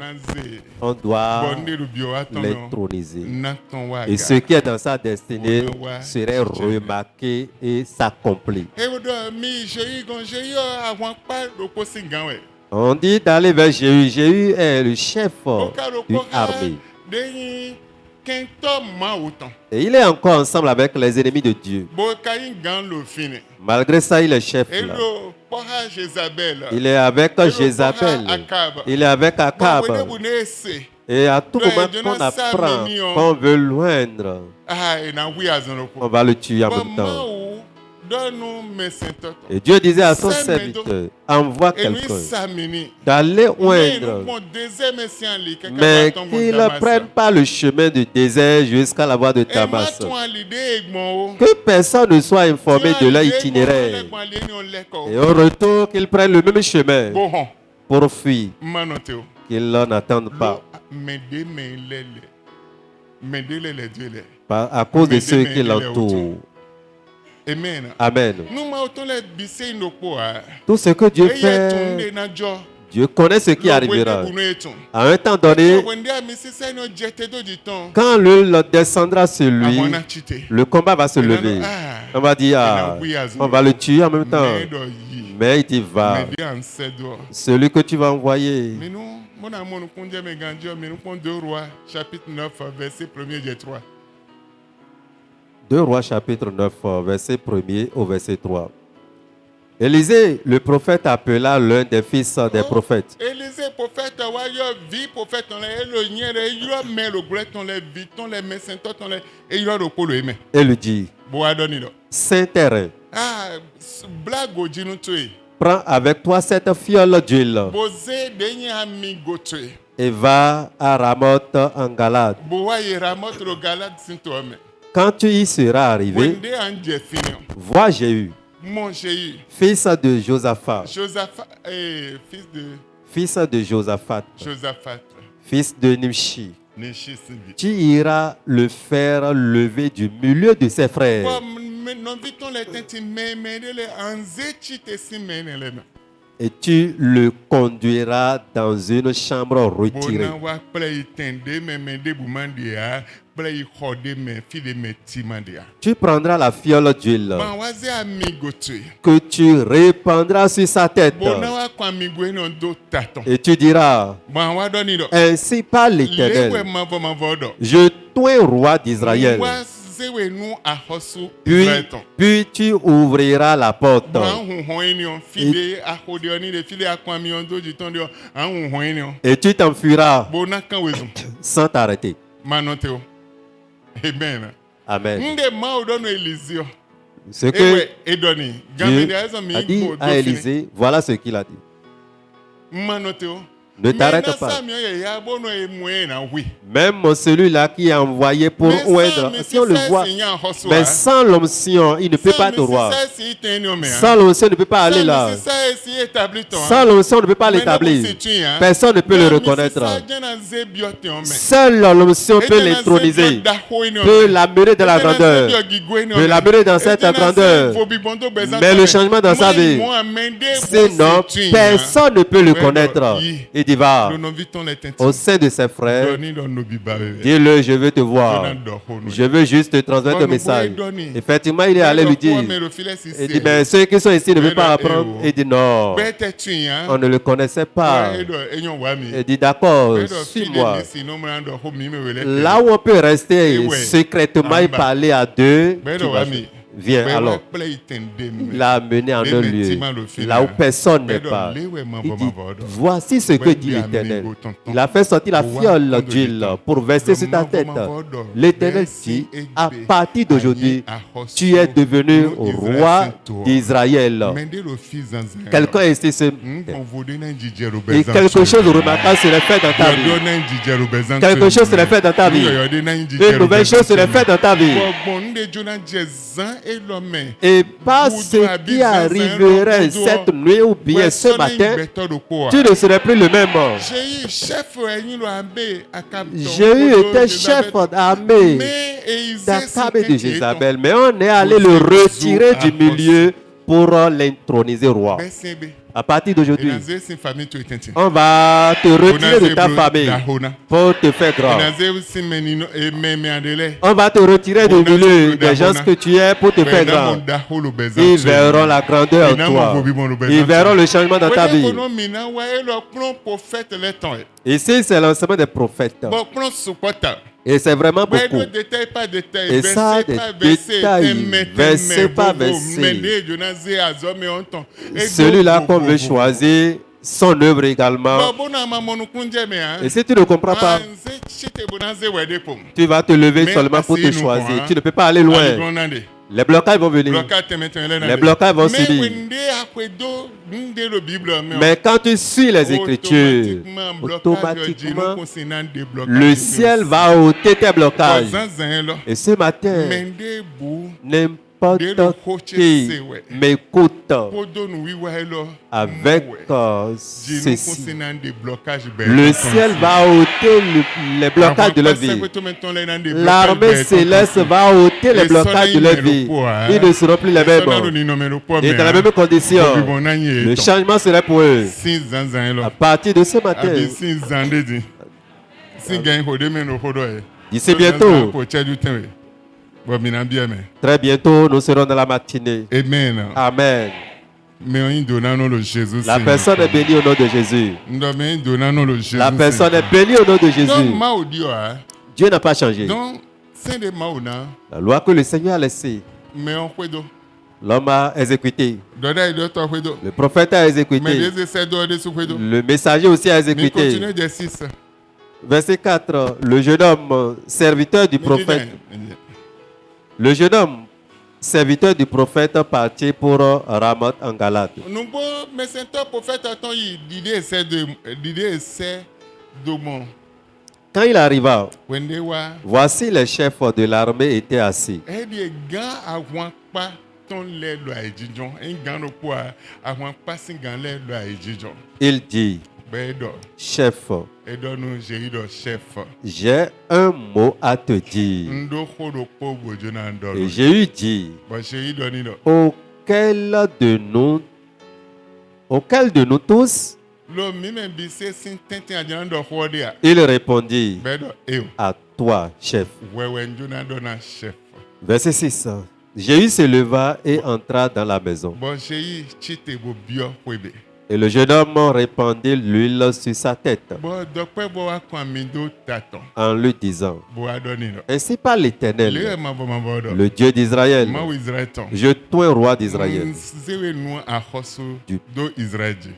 on doit l'introniser. Et ce qui est dans sa destinée serait remarqué et s'accompli. On dit d'aller vers Jéhu. Jéhu est le chef d'une armée. Et il est encore ensemble avec les ennemis de Dieu. Malgré ça, il est chef là. Il est avec Jézabel. Il est avec Akab. Et à tout moment qu'on apprend qu'on veut loindre, on va le tuer en même temps. Et Dieu disait à son serviteur, envoie quelqu'un d'aller oindre, mais qu'il ne prenne pas le chemin du désert jusqu'à la voie de Damas. Que personne ne soit informé de leur itinéraire. Et au retour, qu'ils prennent le même chemin pour fuir, qu'ils n'en attendent pas. À cause de ceux qui l'entourent. Amen. Amen. Tout ce que Dieu fait, Dieu connaît ce qui arrivera. À un temps donné, quand l'huile descendra sur lui, le combat va se lever. On va dire, on va le tuer en même temps. Mais il dit, va. Celui que tu vas envoyer. 2 Rois, chapitre 9, verset 1er et 3. 2 Rois chapitre 9, verset 1er au verset 3. Élisée, le prophète, appela l'un des fils des prophètes. Élisée, prophète, et lui dit, Saint-Terrain, prends avec toi cette fiole d'huile et va à Ramoth en Galade. Quand tu y seras arrivé, vois Jéhu, fils de Josaphat, fils de Josaphat, fils de Nimshi. Tu iras le faire lever du milieu de ses frères. Et tu le conduiras dans une chambre retirée. Tu prendras la fiole d'huile que tu répandras sur sa tête. Et tu diras, ainsi parle l'Éternel, je t'ai roi d'Israël. Puis tu ouvriras la porte. Et tu t'enfuiras sans t'arrêter. Amen. Amen. Ce que Dieu a dit à Élisée, voilà ce qu'il a dit. Ne t'arrête pas. Même celui-là qui est envoyé pour oindre, si on le voit, mais sans l'onction, il ne peut pas être roi. Sans l'onction, il ne peut pas aller là. Sans l'onction, on ne peut pas l'établir. Personne ne peut le reconnaître. Seule l'onction peut l'introniser, peut l'amener dans la grandeur, peut l'amener dans cette grandeur. Mais le changement dans sa vie, sinon, personne ne peut le connaître. Il dit, va au sein de ses frères, dis-le, je veux te voir. Je veux juste te transmettre un message. Effectivement, il est allé lui dire. Il dit, mais ceux qui sont ici ne veulent pas apprendre. Il dit, non, on ne le connaissait pas. Il dit, d'accord, suis-moi. Là où on peut rester secrètement et parler à deux, tu vas. Viens alors. Il l'a amené en un lieu, là où personne n'est pas. Il dit, voici ce que dit l'Éternel. Il a fait sortir la fiole d'huile pour verser sur ta tête. L'Éternel dit, à partir d'aujourd'hui, tu es devenu roi d'Israël. Quelqu'un est ici. Et quelque chose de remarquable serait fait dans ta vie. Quelque chose serait fait dans ta vie. Une nouvelle chose serait faite dans ta vie. Et pas ce qui arriverait cette nuit ou bien ce matin, tu ne serais plus le même. Jéhu était chef d'armée d'Akab et de Jézabel, mais on est allé le retirer du milieu pour l'introniser roi. À partir d'aujourd'hui, on va te retirer de ta famille pour te faire grand. On va te retirer du milieu des gens que tu es pour te faire grand. Ils verront la grandeur en toi. Ils verront le changement dans ta vie. Ici, c'est l'enseignement des prophètes. Et c'est vraiment beaucoup. Et ça, des détails, verset par verset. Celui-là qu'on veut choisir, son œuvre également. Et si tu ne comprends pas, tu vas te lever seulement pour te choisir. Tu ne peux pas aller loin. Les blocages vont venir. Les blocages vont subir. Mais quand tu suis les Écritures, automatiquement, le ciel va ôter tes blocages. Et ce matin, n'importe qui m'écoute avec ceci. Le ciel va ôter les blocages de leur vie. L'armée céleste va ôter les blocages de leur vie. Ils ne seront plus les mêmes. Et dans la même condition, le changement sera pour eux. À partir de ce matin, d'ici bientôt, très bientôt, nous serons dans la matinée. Amen. Amen. La personne est bénie au nom de Jésus. La personne est bénie au nom de Jésus. Dieu n'a pas changé. La loi que le Seigneur a laissée, l'homme a exécuté. Le prophète a exécuté. Le messager aussi a exécuté. Verset 4. Le jeune homme, serviteur du prophète. Le jeune homme, serviteur du prophète, partit pour Ramoth en Galate. Quand il arriva, voici les chefs de l'armée étaient assis. Il dit, chef, j'ai un mot à te dire. Et j'ai eu dit, auquel de nous Auquel de nous tous? Il répondit, à toi, chef. Verset 6. Jéhu se leva et entra dans la maison. Et le jeune homme répandit l'huile sur sa tête en lui disant, ainsi parle l'Éternel, le Dieu d'Israël, je toi roi d'Israël,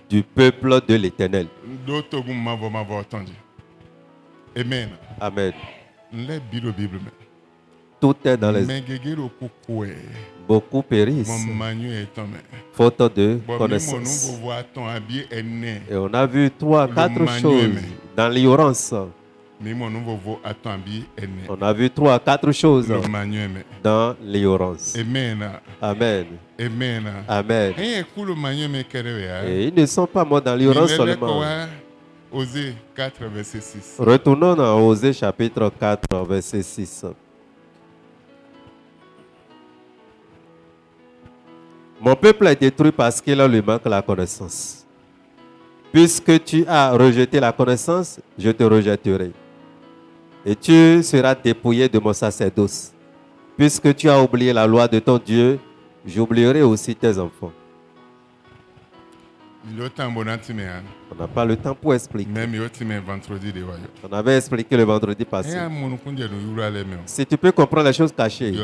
du peuple de l'Éternel. Amen. Amen. Tout est dans les... Beaucoup périssent, faute de connaissance. Et on a vu 3, 4 choses dans l'ignorance. On a vu 3, 4 choses dans l'ignorance. Amen. Amen. Amen. Amen. Et ils ne sont pas morts dans l'ignorance seulement. Osée 4, verset 6. Retournons dans Osée chapitre 4, verset 6. Mon peuple est détruit parce qu'il lui manque la connaissance. Puisque tu as rejeté la connaissance, je te rejetterai. Et tu seras dépouillé de mon sacerdoce. Puisque tu as oublié la loi de ton Dieu, j'oublierai aussi tes enfants. On n'a pas le temps pour expliquer. On avait expliqué le vendredi passé. Si tu peux comprendre les choses cachées,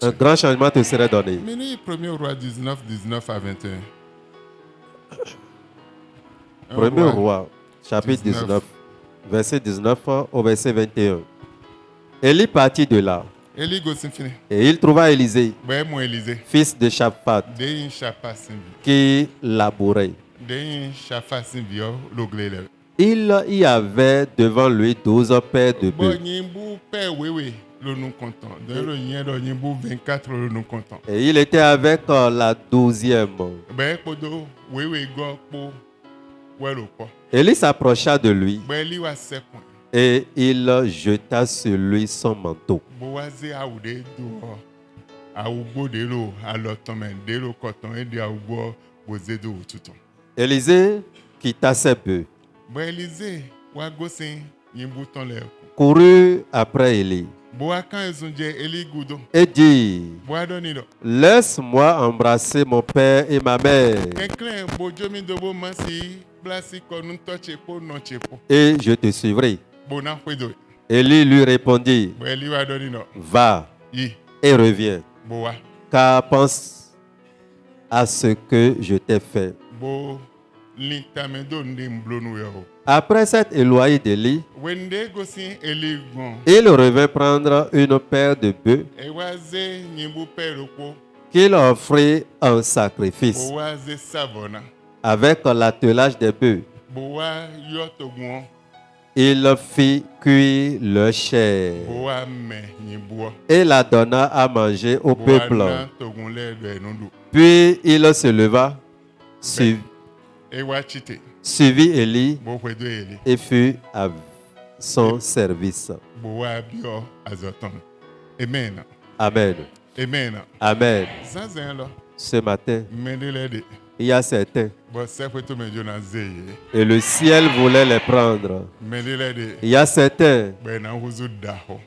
un grand changement te serait donné. 1er roi 19, 19 à 21. Premier roi, chapitre 19, verset 19 au verset 21. Élie partit de là. Et il trouva Élisée, fils de Shaphat, qui labourait. Il y avait devant lui 12 paires de bœufs. Et il était avec la 12e. Élie s'approcha de lui. Et il jeta sur lui son manteau. Élisée quitta ses bœufs, courut après Élie et dit, laisse-moi embrasser mon père et ma mère. Et je te suivrai. Élie lui répondit, va et reviens, car pense à ce que je t'ai fait. Après s'être éloigné d'Élie, il revint prendre une paire de bœufs qu'il offrit en sacrifice avec l'attelage des bœufs. Il fit cuire leur chair et la donna à manger au peuple. Puis il se leva, suivit Élie et fut à son service. Amen. Amen. Amen. Amen. Ce matin, il y a certains. Et le ciel voulait les prendre. Il y a certains.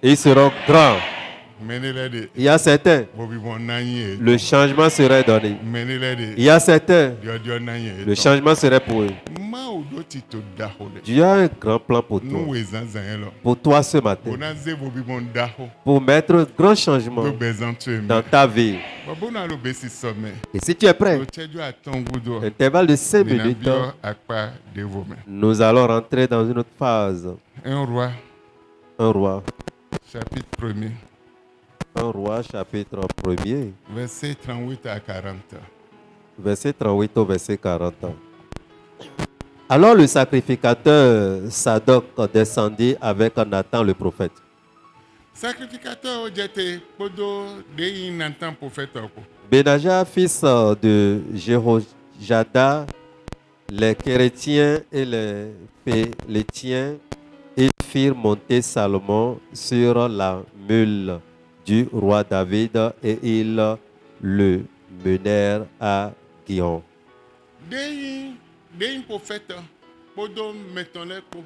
Ils seront grands. Il y a certains. Le changement serait donné. Il y a certains. Le changement serait pour eux. Dieu a un grand plan pour toi. Pour toi ce matin. Pour mettre un grand changement dans ta vie. Et si tu es prêt, intervalle de 5 minutes, nous allons rentrer dans une autre phase. Un roi. Chapitre 1er. Un roi, chapitre 1er. Verset 38 à 40. Verset 38 au verset 40. Alors le sacrificateur Sadok descendit avec Nathan le prophète. Sacrificateur Nathan prophète. Benaja, fils de Jéhojada, les Kérétiens et les Pélétiens, ils firent monter Salomon sur la mule du roi David et ils le menèrent à Gihon. Des prophètes, pendant mettons les pour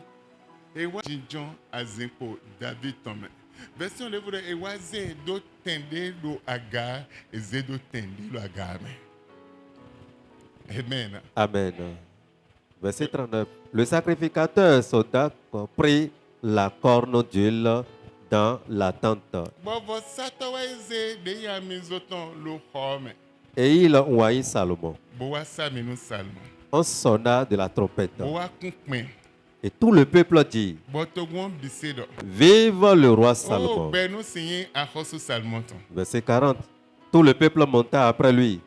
et wa John Azinko David Thomas. Version le voudrait et waze do tende do agar et zedo tende do agar. Amen. Amen. Verset 39. Le sacrificateur Sodak prit la corne d'huile dans la tente. Et il envoya Salomon. On sonna de la trompette. Et tout le peuple dit, vive le roi Salomon. Verset 40. Tout le peuple monta après lui.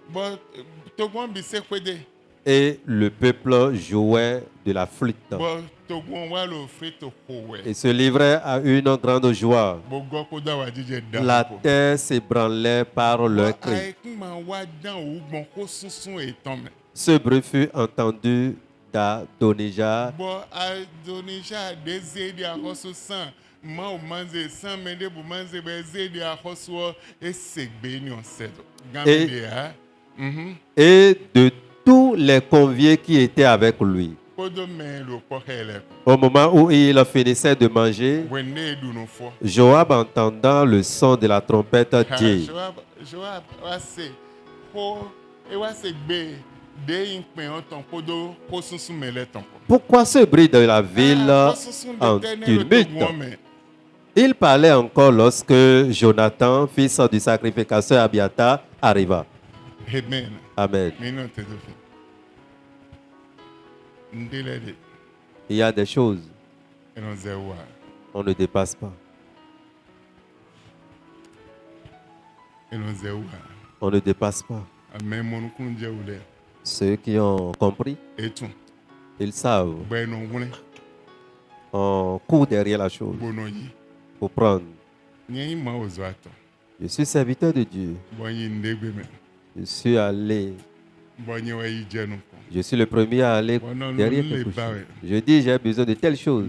Et le peuple jouait de la flûte et se livrait à une grande joie. La terre s'ébranlait par leurs cris. Ce bruit fut entendu d'Adonijah. Et de tous les conviés qui étaient avec lui. Au moment où il finissait de manger, Joab, entendant le son de la trompette, dit, pourquoi ce bruit de la ville en tumulte? Il parlait encore lorsque Jonathan, fils du sacrificateur Abiathar, arriva. Amen. Il y a des choses, on ne dépasse pas. On ne dépasse pas. Ceux qui ont compris, ils savent. On court derrière la chose pour prendre. Je suis serviteur de Dieu. Je suis allé. Je suis le premier à aller derrière quelque chose. Je dis, j'ai besoin de telle chose.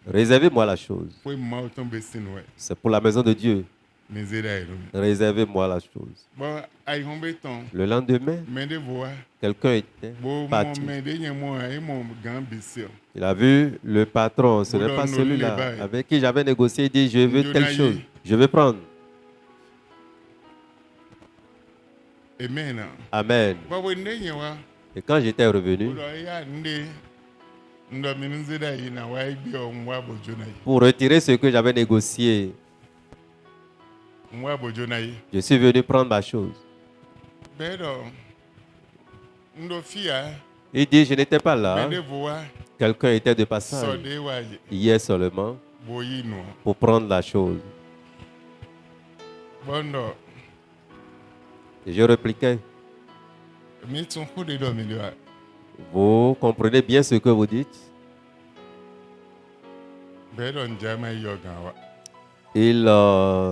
Réservez-moi la chose. C'est pour la maison de Dieu. Réservez-moi la chose. Le lendemain, quelqu'un était parti. Il a vu le patron, ce n'est pas celui-là avec qui j'avais négocié. Il dit, je veux telle chose. Je veux prendre. Amen. Et quand j'étais revenu, pour retirer ce que j'avais négocié, je suis venu prendre ma chose. Il dit, je n'étais pas là. Quelqu'un était de passage hier seulement pour prendre la chose. Et je répliquais, vous comprenez bien ce que vous dites? Il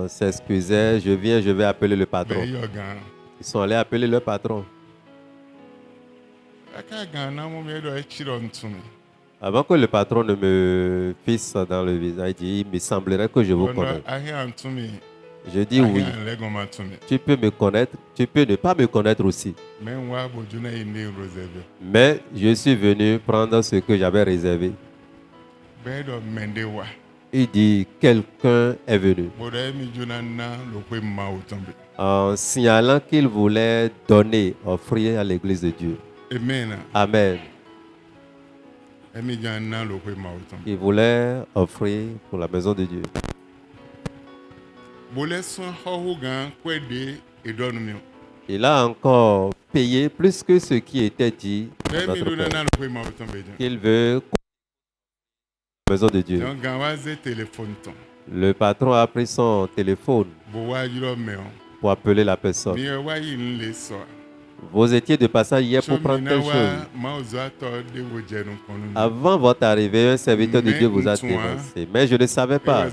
s'excusait, je vais appeler le patron. Ils sont allés appeler le patron. Avant que le patron ne me fisse dans le visage, il me semblerait que je vous connaisse. Je dis oui. Tu peux me connaître, tu peux ne pas me connaître aussi. Mais je suis venu prendre ce que j'avais réservé. Il dit, quelqu'un est venu en signalant qu'il voulait donner, offrir à l'église de Dieu. Amen. Il voulait offrir pour la maison de Dieu. Il a encore payé plus que ce qui était dit à notre Père, qu'il veut la maison de Dieu. Le patron a pris son téléphone pour appeler la personne. Vous étiez de passage hier pour prendre telle chose. Avant votre arrivée, un serviteur de Dieu vous a dénoncé. Mais je ne savais pas.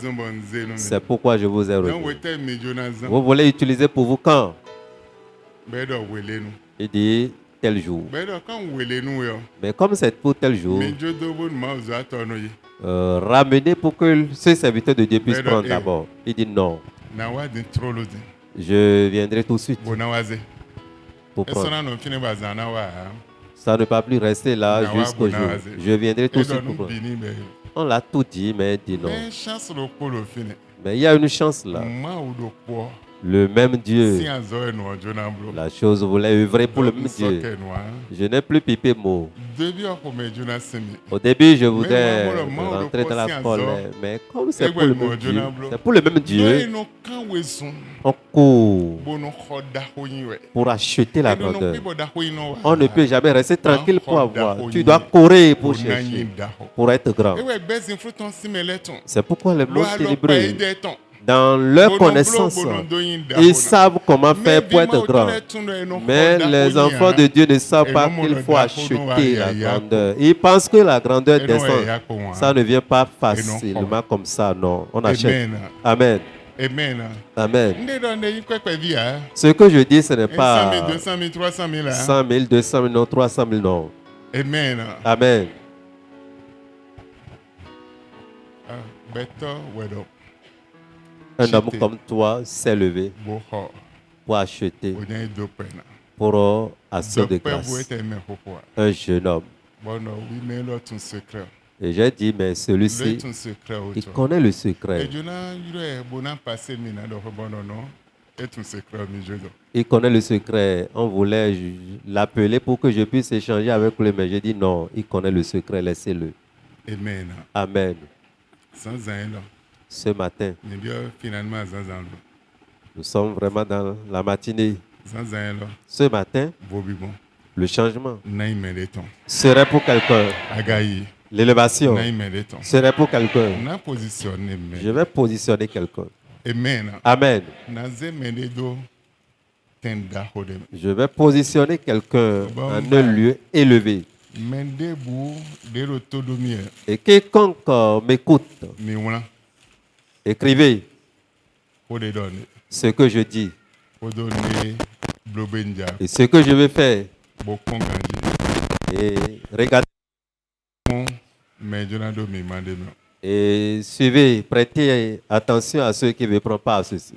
C'est pourquoi je vous ai rejoint. Vous voulez utiliser pour vous quand? Il dit tel jour. Mais comme c'est pour tel jour, ramenez pour que ce serviteur de Dieu puisse prendre d'abord. Il dit non. Je viendrai tout de suite. Pour prendre. Ça ne peut plus rester là jusqu'au jour. Je viendrai tout de suite pour prendre. On l'a tout dit, mais dit non. Mais il y a une chance là. Le même Dieu. La chose voulait œuvrer pour le même Dieu. Je n'ai plus pipé mot. Au début, je voudrais rentrer dans la colère. Mais comme c'est pour le même Dieu, c'est pour le même Dieu, on court pour acheter la grandeur. On ne peut jamais rester tranquille pour avoir. Tu dois courir pour chercher, pour être grand. C'est pourquoi les mondes ténébreux, dans leur connaissance, ils savent comment faire pour être grand. Mais les enfants de Dieu ne savent pas qu'il faut acheter la grandeur. Ils pensent que la grandeur descend. Ça ne vient pas facilement comme ça, non. On achète. Amen. Amen. Ce que je dis, ce n'est pas 100 000, 200 000, non, 300 000, non. Amen. Un homme comme toi s'est levé pour acheter, pour assurer de grâce. Un jeune homme. Et j'ai dit, mais celui-ci, il connaît le secret. Il connaît le secret. On voulait l'appeler pour que je puisse échanger avec lui, mais j'ai dit non, il connaît le secret, laissez-le. Amen. Ce matin, nous sommes vraiment dans la matinée. Ce matin, le changement serait pour quelqu'un. L'élévation serait pour quelqu'un. Je vais positionner quelqu'un. Amen. Je vais positionner quelqu'un en un lieu élevé. Et quiconque m'écoute, écrivez ce que je dis et ce que je vais faire. Et regardez. Et suivez, prêtez attention à ceux qui ne prennent pas à ceci.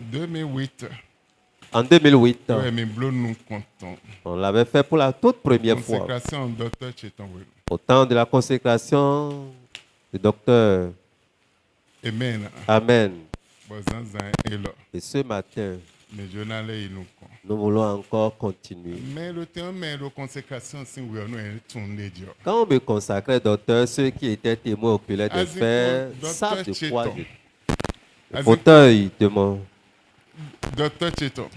En 2008, on l'avait fait pour la toute première fois. Au temps de la consécration du docteur. Amen. Et ce matin, nous voulons encore continuer. Quand on me consacrait, docteur, ceux qui étaient témoins oculaires des faits savent de quoi le fauteuil de mon...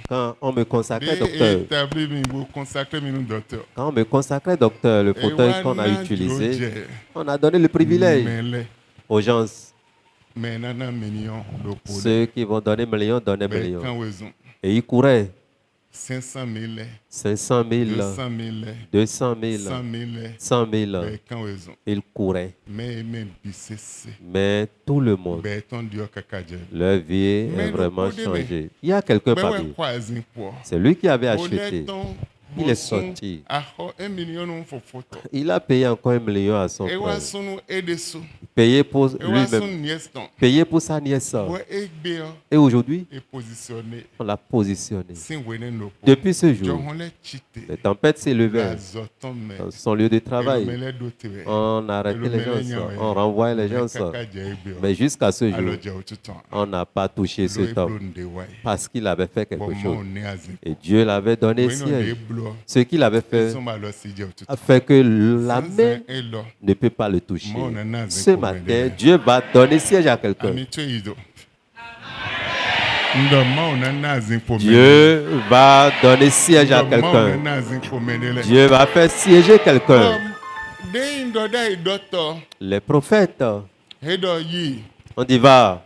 Quand on me consacrait, docteur, quand on me consacrait, docteur, le fauteuil qu'on a utilisé, on a donné le privilège aux gens. Ceux qui vont donner millions, donner millions. Et ils couraient 500 000, 200 000, 100 000. Ils couraient. Mais tout le monde, leur vie est vraiment changée. Il y a quelqu'un parmi. C'est lui qui avait acheté. Il est sorti. Il a payé encore 1 million à son frère. Payé pour lui-même. Payé pour sa nièce. Et aujourd'hui, on l'a positionné. Depuis ce jour, les tempêtes s'élevaient dans son lieu de travail. On a arrêté les gens. On renvoie les gens. Mais jusqu'à ce jour, on n'a pas touché cet homme parce qu'il avait fait quelque chose. Et Dieu l'avait donné siège. Ce qu'il avait fait a fait que la main ne peut pas le toucher. Ce matin, Dieu va donner siège à quelqu'un. Dieu va donner siège à quelqu'un. Dieu va faire siéger quelqu'un. Les prophètes, on dit va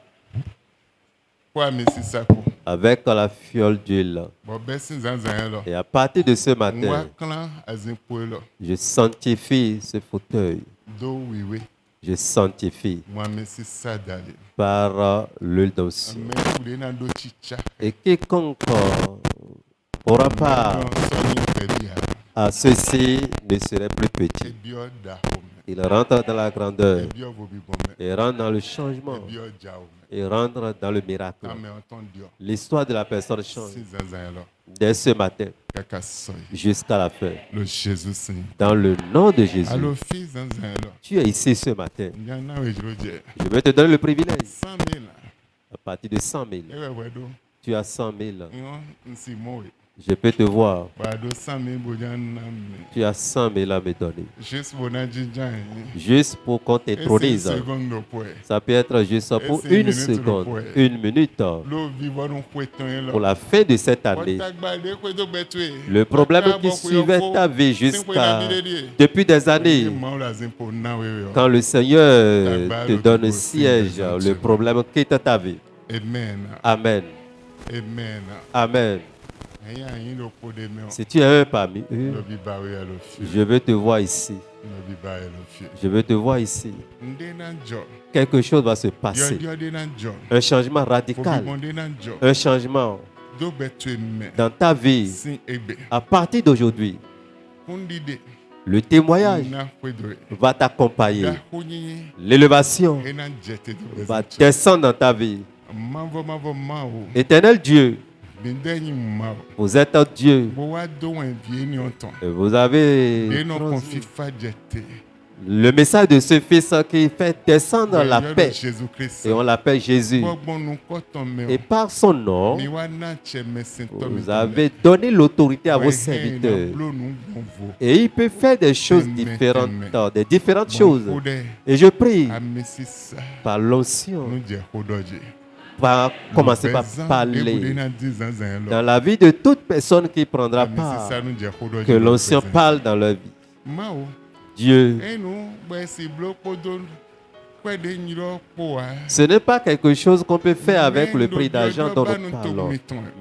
avec la fiole d'huile. Et à partir de ce matin, je sanctifie ce fauteuil. Je sanctifie par l'huile d'onction. Et quiconque n'aura pas à ceci ne serait plus petit. Il rentre dans la grandeur. Il rentre dans le changement. Il rentre dans le miracle. L'histoire de la personne change. dès ce matin jusqu'à la fin. Dans le nom de Jésus. Tu es ici ce matin. Je vais te donner le privilège. À partir de 100 000. Tu as 100 000. Je peux te voir. Tu as 100 000 à me donner. Juste pour qu'on t'intronise. Ça peut être juste pour une seconde, une minute. Pour la fin de cette année. Le problème qui suivait ta vie depuis des années. Quand le Seigneur te donne un siège, le problème quitte ta vie. Amen. Amen. Si tu es un parmi eux, je veux te voir ici. Je veux te voir ici. Quelque chose va se passer. Un changement radical. Un changement dans ta vie. À partir d'aujourd'hui, le témoignage va t'accompagner. L'élévation va descendre dans ta vie. Éternel Dieu, vous êtes un Dieu. Et vous avez le message de ce Fils qui fait descendre la paix. Et on l'appelle Jésus. Et par son nom, vous avez donné l'autorité à vos serviteurs. Et il peut faire des choses différentes, des différentes choses. Et je prie par l'onction. Va commencer par parler dans la vie de toute personne qui prendra part, que l'onction parle dans leur vie. Dieu, ce n'est pas quelque chose qu'on peut faire avec le prix d'argent dont nous parlons.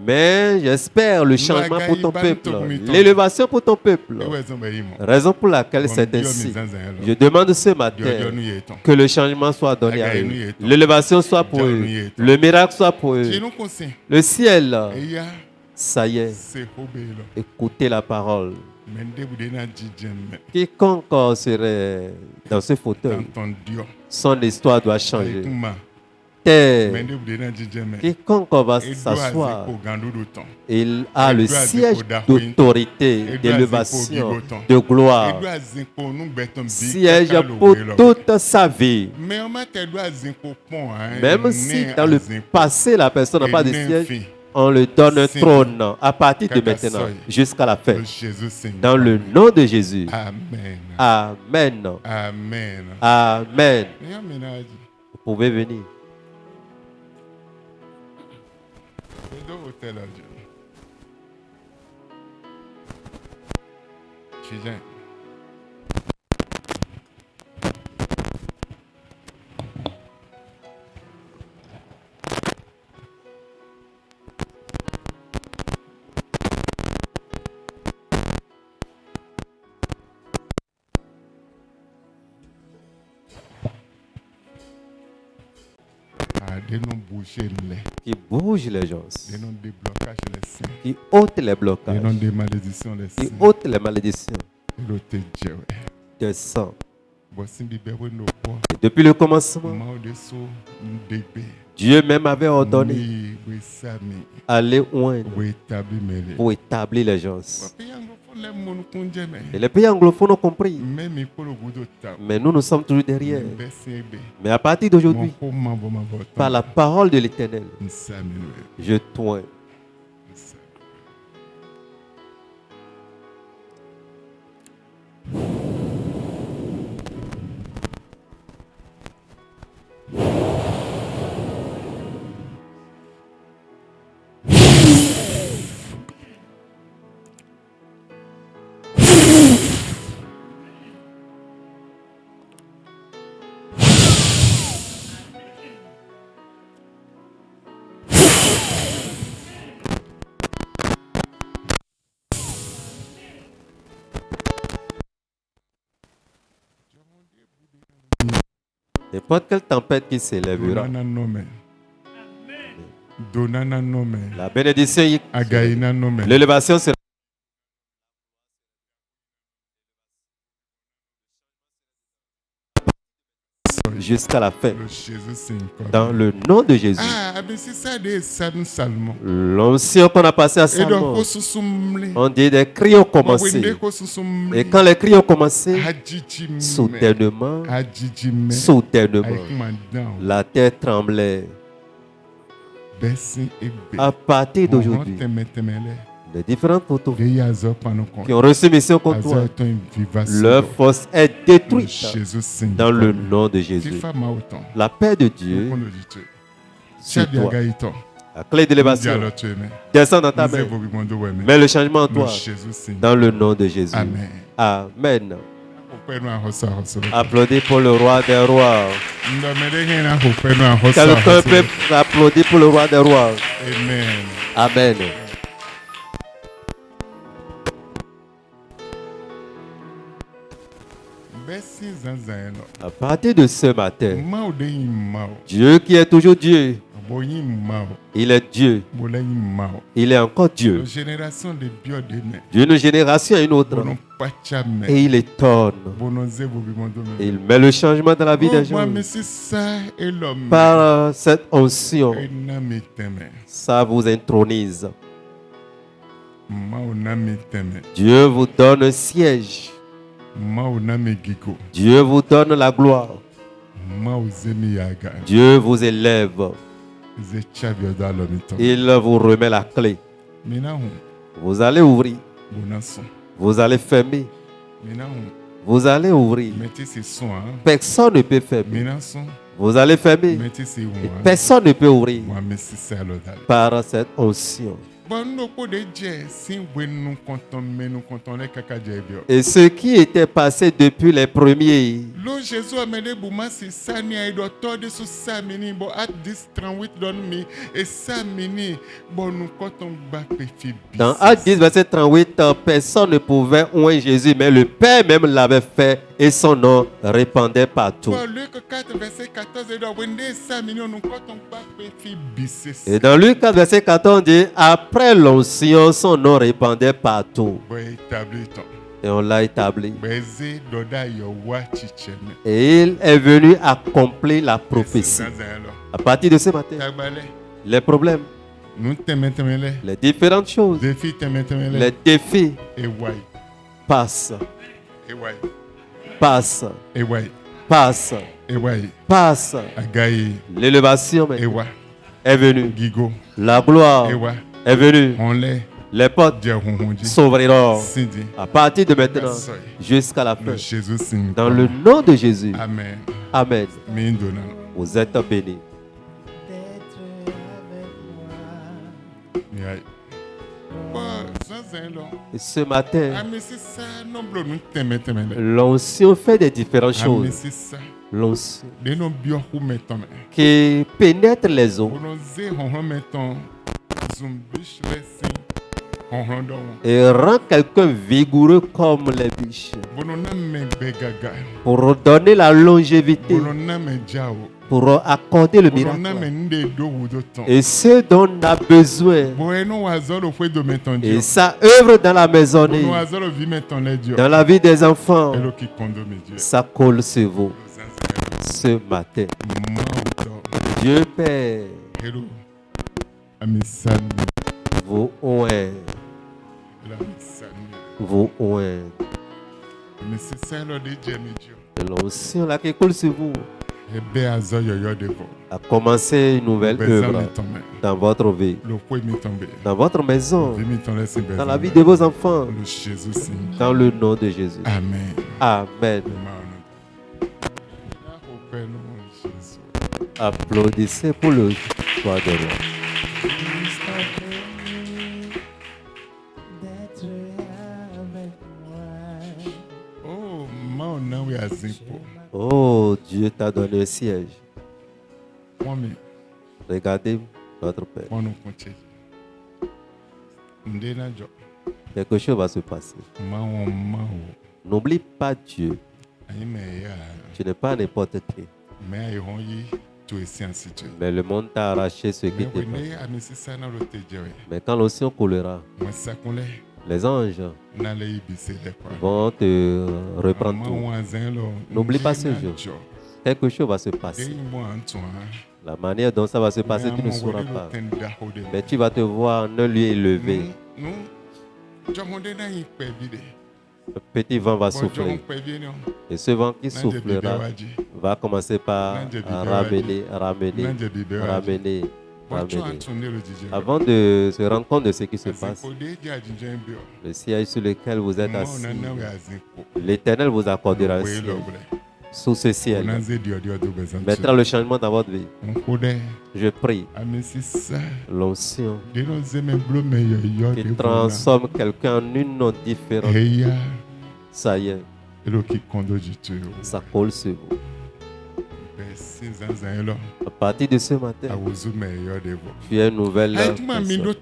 Mais j'espère le changement pour ton peuple, l'élévation pour ton peuple. Raison pour laquelle c'est ainsi. Je demande ce matin que le changement soit donné à eux. L'élévation soit pour eux. Le miracle soit pour eux. Le ciel, ça y est. Écoutez la parole. Quiconque serait dans ce fauteuil, son histoire doit changer. Quiconque va s'asseoir, il a le siège d'autorité, d'élévation, de gloire. Siège pour toute sa vie. Même si dans le passé, la personne n'a pas de siège, on lui donne un trône à partir de maintenant jusqu'à la fin. Dans le nom de Jésus. Amen. Amen. Amen. Amen. Vous pouvez venir. Qui bouge les gens, qui ôte les blocages, qui ôte les malédictions, des sangs. Et depuis le commencement, Dieu même avait ordonné aller loin pour établir les gens. Et les pays anglophones ont compris. Mais nous sommes toujours derrière. Mais à partir d'aujourd'hui, par la parole de l'Éternel, je tourne. N'importe quelle tempête qui s'élèvera, la bénédiction, l'élévation sera. jusqu'à la fin. Dans le nom de Jésus. L'onction qu'on a passé à Salmon, on dit des cris ont commencé. Et quand les cris ont commencé, soudainement, la terre tremblait. À partir d'aujourd'hui, les différentes photos qui ont reçu mission contre toi, leur force est détruite dans le nom de Jésus. La paix de Dieu sur toi. La clé d'élévation descend dans ta main. Mets le changement en toi dans le nom de Jésus. Amen. Applaudis pour le roi des rois. Quelqu'un peut applaudir pour le roi des rois. Amen. À partir de ce matin, Dieu qui est toujours Dieu, il est Dieu. Il est encore Dieu. D'une génération à une autre. Et il étonne. Il met le changement dans la vie des gens. Par cette onction, ça vous intronise. Dieu vous donne un siège. Dieu vous donne la gloire. Dieu vous élève. Il vous remet la clé. Vous allez ouvrir. Vous allez fermer. Vous allez ouvrir. Personne ne peut fermer. Vous allez fermer. Et personne ne peut ouvrir par cette onction. Et ce qui était passé depuis les premiers, dans Acte 10, verset 38, personne ne pouvait oindre Jésus, mais le Père même l'avait fait et son nom répandait partout. Et dans Luc 4, verset 14, on dit, après l'onction, son nom répandait partout. Et on l'a établi. Et il est venu accomplir la prophétie. À partir de ce matin, les problèmes, les différentes choses, les défis passent. Passe. L'élévation est venue. La gloire est venue. Les portes s'ouvriront à partir de maintenant jusqu'à la fin. Dans le nom de Jésus. Amen. Vous êtes bénis. Et ce matin, l'onction fait des différentes choses. L'onction qui pénètre les eaux et rend quelqu'un vigoureux comme les biches. Pour donner la longévité. Pour accorder le miracle. Et ce dont on a besoin. Et ça œuvre dans la maisonnée. Dans la vie des enfants. Ça colle sur vous. Ce matin. Dieu Père. Vous oint. Vous oint. L'onction là qui coule sur vous a commencé une nouvelle œuvre dans votre vie, dans votre maison, dans la vie de vos enfants, dans le nom de Jésus. Amen. Amen. Applaudissez pour le roi de roi. Oh, Dieu t'a donné un siège. Regardez notre Père. Quelque chose va se passer. N'oublie pas Dieu. Tu n'es pas n'importe qui. Mais le monde t'a arraché ce qui t'est pas. Mais quand l'onction coulera, les anges vont te reprendre tout. N'oublie pas ce jour. quelque chose va se passer. La manière dont ça va se passer, tu ne sauras pas. Mais tu vas te voir en un lieu élevé. Le petit vent va souffler. Et ce vent qui soufflera va commencer par ramener. Avant de se rendre compte de ce qui se passe, le siège sur lequel vous êtes assis, l'Éternel vous accordera un siège sous ce ciel. Mettra le changement dans votre vie. Je prie l'onction qui transforme quelqu'un en une autre différente. Ça y est, ça colle sur vous. À partir de ce matin, tu es une nouvelle personne.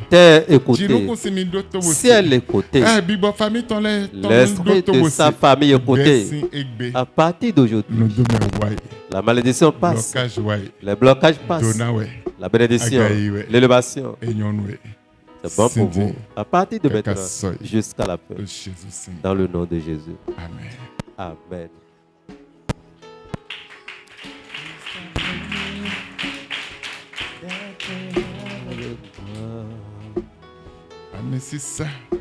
T'es écouté. Si elle est écoutée, l'esprit de sa famille est écouté. À partir d'aujourd'hui, la malédiction passe, les blocages passent, la bénédiction, l'élévation. C'est bon pour vous. À partir de maintenant, jusqu'à la fin. Dans le nom de Jésus. Amen. Amen.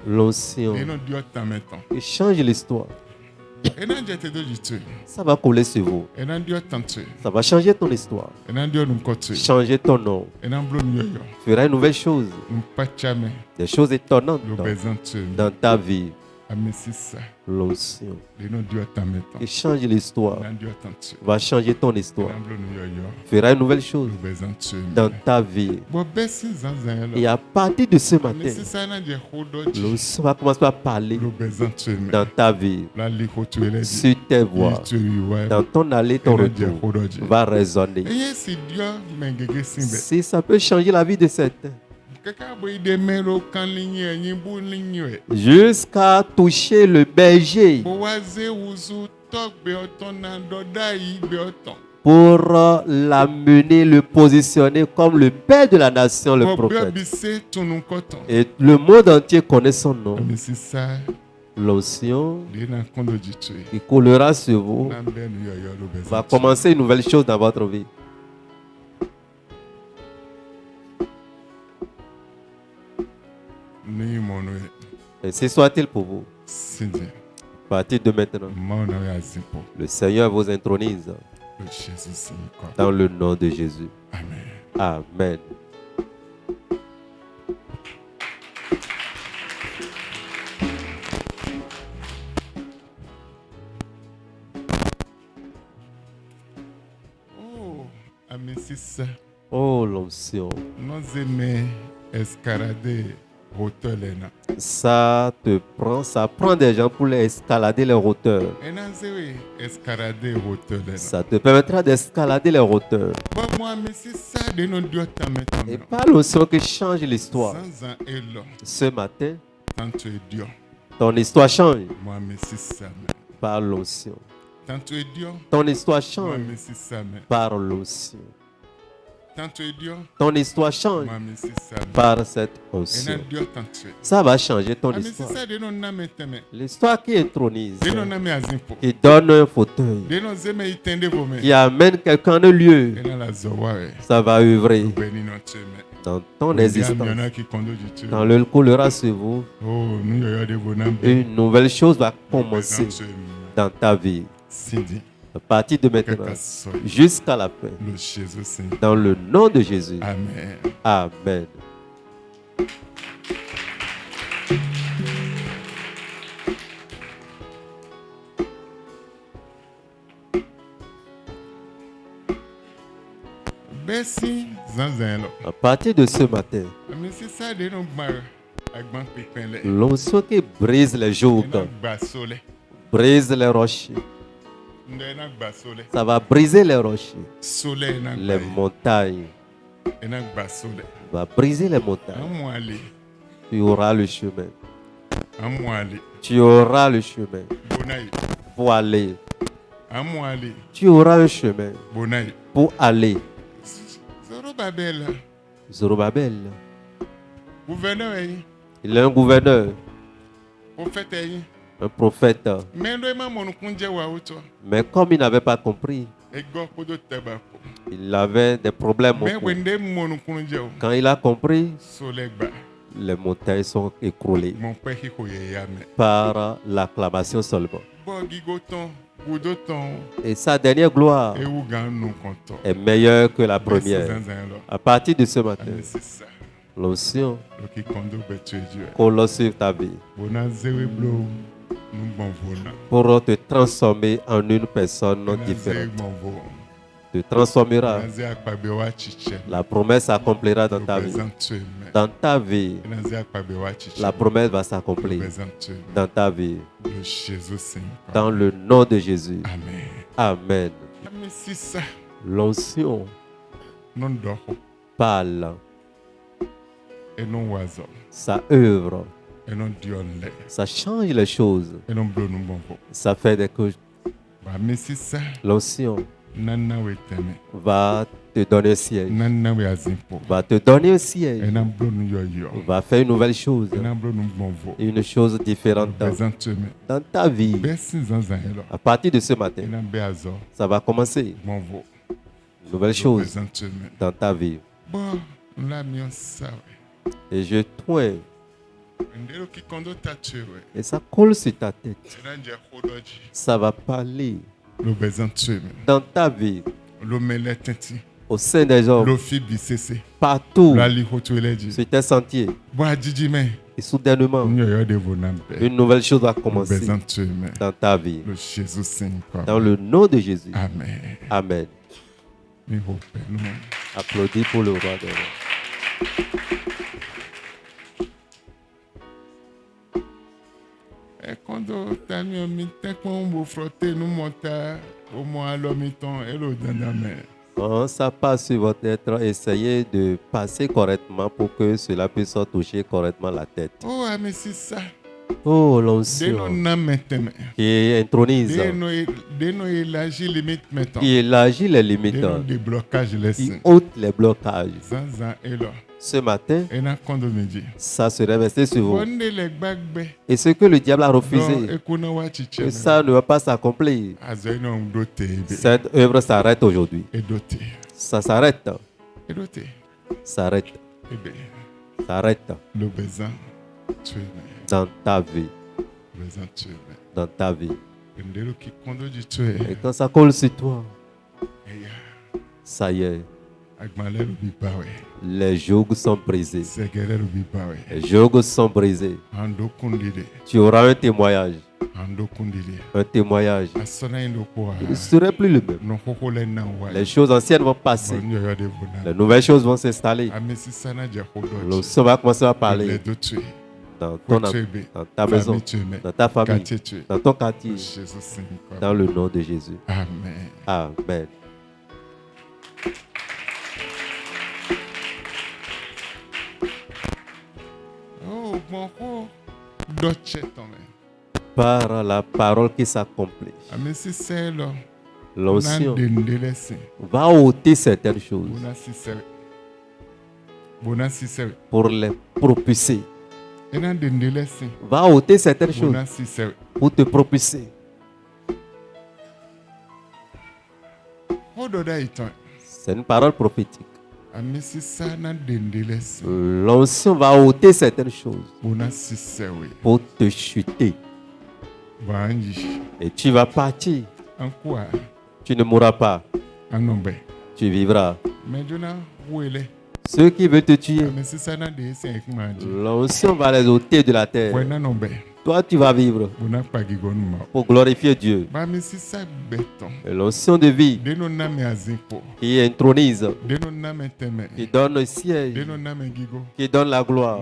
L'onction qui change l'histoire. Ça va couler sur vous. Ça va changer ton histoire. Changer ton nom. Fera une nouvelle chose. Des choses étonnantes dans ta vie. L'onction qui change l'histoire va changer ton histoire. Fera une nouvelle chose dans ta vie. Et à partir de ce matin, l'onction va commencer à parler dans ta vie, sur tes voies, dans ton aller, ton retour, va résonner. Si ça peut changer la vie de certains, jusqu'à toucher le berger pour l'amener, le positionner comme le père de la nation, le prophète. Et le monde entier connaît son nom. L'onction qui coulera sur vous va commencer une nouvelle chose dans votre vie. Ainsi soit-il pour vous. À partir de maintenant, le Seigneur vous intronise dans le nom de Jésus. Amen. Oh, l'onction. Ça prend des gens pour les escalader les hauteurs. Ça te permettra d'escalader les hauteurs. Et par l'onction qui change l'histoire. Ce matin, ton histoire change. Par l'onction. Ton histoire change par l'onction. Ton histoire change par cette onction. Ça va changer ton histoire. L'histoire qui intronise, qui donne un fauteuil, qui amène quelqu'un de lieu, ça va œuvrer dans ton existence. Quand le coulera sur vous, une nouvelle chose va commencer dans ta vie. À partir de maintenant, jusqu'à la fin, dans le nom de Jésus. Amen. Amen. À partir de ce matin, l'onction qui brise les jours, brise les rochers. Ça va briser les rochers, les montagnes. Va briser les montagnes. Tu auras le chemin. Tu auras le chemin pour aller. Tu auras un chemin pour aller. Zorobabel. Il est un gouverneur. Un prophète. Mais comme il n'avait pas compris, il avait des problèmes. Quand il a compris, les montagnes sont écroulées par l'acclamation seulement. Et sa dernière gloire est meilleure que la première. À partir de ce matin, l'onction colle sur ta vie pour te transformer en une personne différente. Te transformera. La promesse s'accomplira dans ta vie. Dans ta vie, la promesse va s'accomplir. Dans ta vie. Dans le nom de Jésus. Amen. L'onction parle. Ça œuvre. Ça change les choses. Ça fait des choses. L'onction va te donner un siège. Va te donner un siège. Va faire une nouvelle chose. Une chose différente dans ta vie. À partir de ce matin, ça va commencer. Une nouvelle chose dans ta vie. Et je tourne. Et ça colle sur ta tête. Ça va parler dans ta vie, au sein des hommes, partout, sur tes sentiers. Et soudainement, une nouvelle chose va commencer dans ta vie. Dans le nom de Jésus. Amen. Amen. Applaudis pour le roi des rois. Quand ça passe sur votre tête, essayez de passer correctement pour que cela puisse toucher correctement la tête. Oh, l'onction qui intronise, qui élargit les limites, qui ôte les blocages. Ce matin, ça serait resté sur vous. Et ce que le diable a refusé, ça ne va pas s'accomplir. Cette œuvre s'arrête aujourd'hui. Ça s'arrête. S'arrête. S'arrête. Dans ta vie. Dans ta vie. Et quand ça colle sur toi, ça y est. Les jougs sont brisés. Les jougs sont brisés. Tu auras un témoignage. Un témoignage. Il ne serait plus le même. Les choses anciennes vont passer. Les nouvelles choses vont s'installer. L'onction va commencer à parler. Dans ta maison, dans ta famille, dans ton quartier. Dans le nom de Jésus. Amen. Amen. Par la parole qui s'accomplit, l'onction va ôter certaines choses pour les propulser. Va ôter certaines choses pour te propulser. C'est une parole prophétique. L'onction va ôter certaines choses pour te chuter. Et tu vas partir. Tu ne mourras pas. Tu vivras. Ceux qui veulent te tuer, l'onction va les ôter de la terre. Toi, tu vas vivre pour glorifier Dieu. Et l'onction de vie qui intronise, qui donne le siège, qui donne la gloire,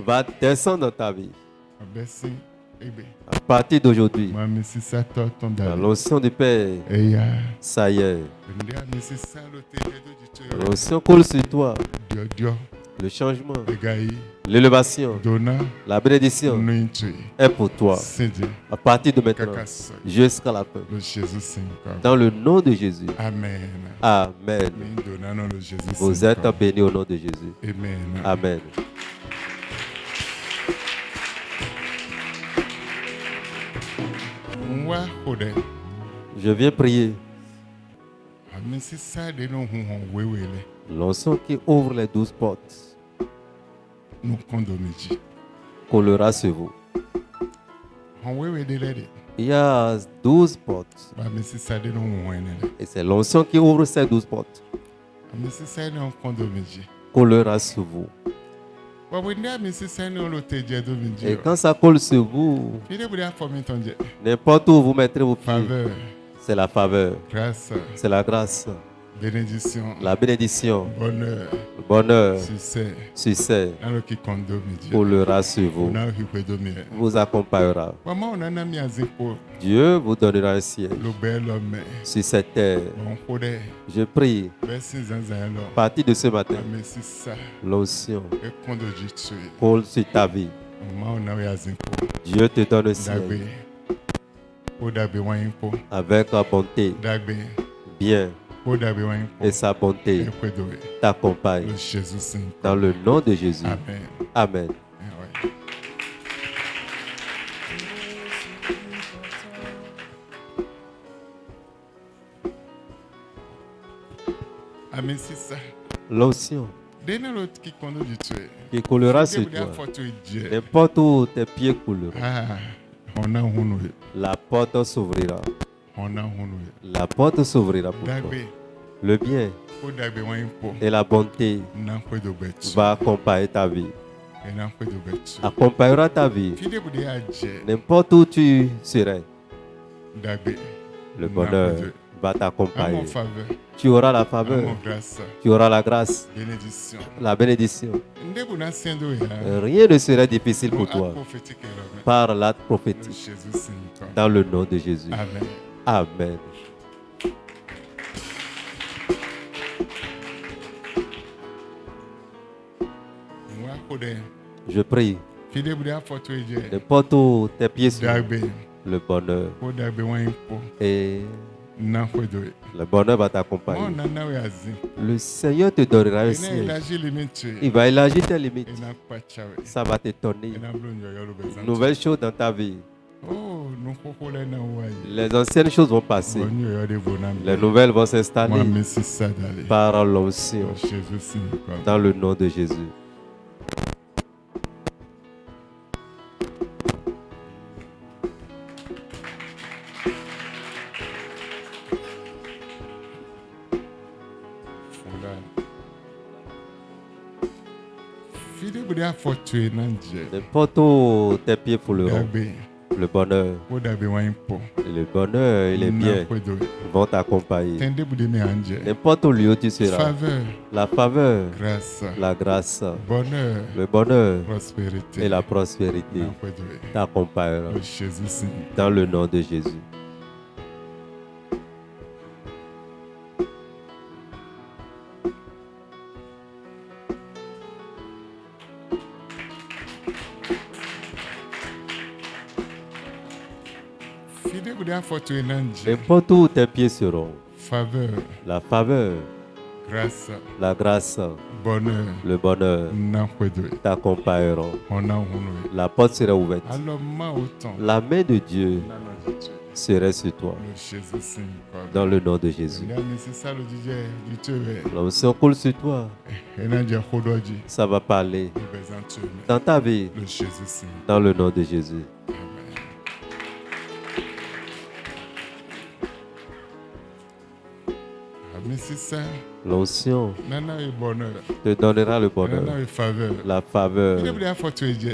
va descendre dans ta vie. À partir d'aujourd'hui, l'onction du Père, ça y est. L'onction coule sur toi. Le changement, l'élévation, la bénédiction est pour toi. À partir de maintenant, jusqu'à la fin. Dans le nom de Jésus. Amen. Amen. Vous êtes bénis au nom de Jésus. Amen. Amen. Je viens prier. L'onction qui ouvre les 12 portes collera sur vous. Il y a 12 portes. Et c'est l'onction qui ouvre ces 12 portes. Collera sur vous. Et quand ça colle sur vous, n'importe où vous mettrez vos pieds, c'est la faveur, c'est la grâce, la bénédiction, bonheur, succès, collera sur vous, vous accompagnera. Dieu vous donnera un ciel sur cette terre. Je prie, à partir de ce matin, l'onction colle sur ta vie. Dieu te donne un ciel avec la bonté, bien, et sa bonté t'accompagne. Dans le nom de Jésus. Amen. L'onction qui coulera sur toi, n'importe où tes pieds couleront, la porte s'ouvrira. La porte s'ouvrira pour toi. Le bien et la bonté va accompagner ta vie. Accompagnera ta vie. N'importe où tu serais, le bonheur va t'accompagner. Tu auras la faveur, tu auras la grâce, la bénédiction. Rien ne sera difficile pour toi par l'acte prophétique. Dans le nom de Jésus. Amen. Je prie. N'importe où tes pieds sont, le bonheur et le bonheur va t'accompagner. Le Seigneur te donnera un siège. Il va élargir tes limites. Ça va t'étonner. Nouvelles choses dans ta vie. Les anciennes choses vont passer. Les nouvelles vont s'installer par l'onction. Dans le nom de Jésus. N'importe où tes pieds fouleront, le bonheur et les biens vont t'accompagner. N'importe où lieu tu seras, la faveur, la grâce, le bonheur et la prospérité t'accompagneront. Dans le nom de Jésus. N'importe où tes pieds seront, la faveur, la grâce, le bonheur t'accompagneront. La porte sera ouverte. La main de Dieu serait sur toi. Dans le nom de Jésus. L'onction coule sur toi. Ça va parler dans ta vie. Dans le nom de Jésus. L'onction te donnera le bonheur, la faveur,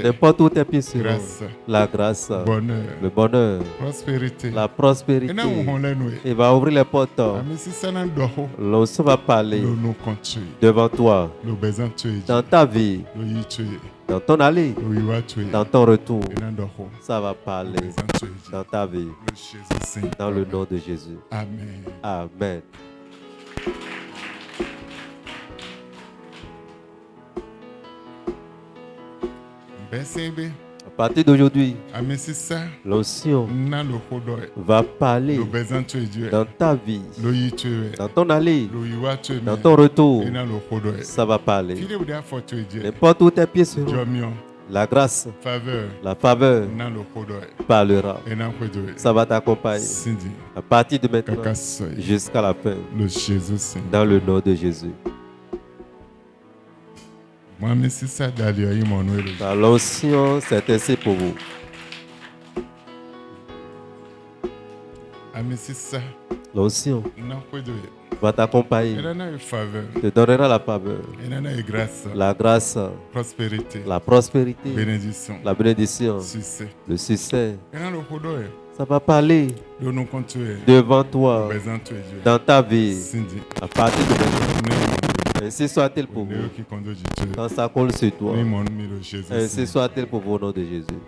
n'importe où tes pieds seront, la grâce, le bonheur, la prospérité. Il va ouvrir les portes. L'onction va parler devant toi, dans ta vie, dans ton aller, dans ton retour. Ça va parler dans ta vie, dans le nom de Jésus. Amen. À partir d'aujourd'hui, l'onction va parler dans ta vie, dans ton aller, dans ton retour. Ça va parler. N'importe où tes pieds seront, La grâce. Faveur. La faveur. Parlera. Ça va t'accompagner. À partir de maintenant jusqu'à la fin. Dans le nom de Jésus. L'onction, c'est ainsi pour vous. L'onction va t'accompagner. Te donnera la faveur. La grâce. La prospérité. La bénédiction. Le succès. Ça va parler devant toi, dans ta vie, à partir de maintenant. Ainsi soit-il pour vous. Quand ça colle sur toi, ainsi soit-il pour vous au nom de Jésus.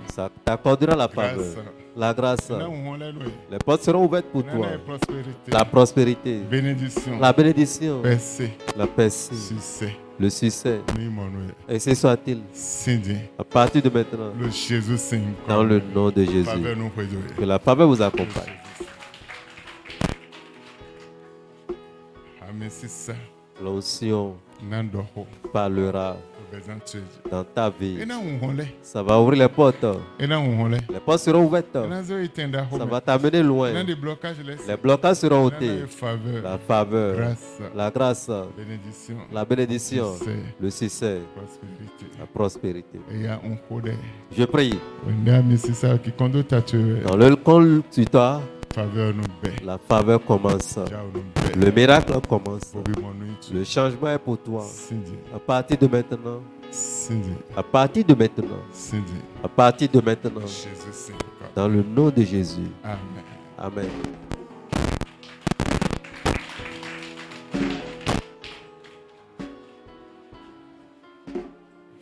Ça t'accordera la faveur, la grâce. Les portes seront ouvertes pour toi. La prospérité, la bénédiction, la percée, le succès. Ainsi soit-il. À partir de maintenant, dans le nom de Jésus, que la faveur vous accompagne. L'onction parlera dans ta vie. Ça va ouvrir les portes. Les portes seront ouvertes. Ça va t'amener loin. Les blocages seront ôtés. La faveur, la grâce, la bénédiction, le succès, la prospérité. Je prie. Dans le conducteur, la faveur commence. Le miracle commence. Le changement est pour toi. À partir de maintenant. À partir de maintenant. À partir de maintenant. Dans le nom de Jésus. Amen.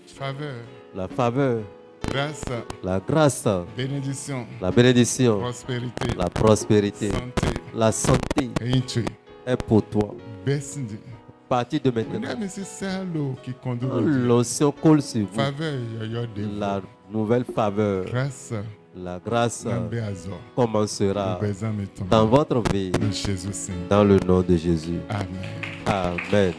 Faveur. La faveur. Grâce. La grâce. Bénédiction. La bénédiction. Prospérité. La prospérité. Santé. La santé est pour toi. À partir de maintenant, l'onction coule sur vous. La nouvelle faveur. La grâce commencera dans votre vie. Dans le nom de Jésus. Amen.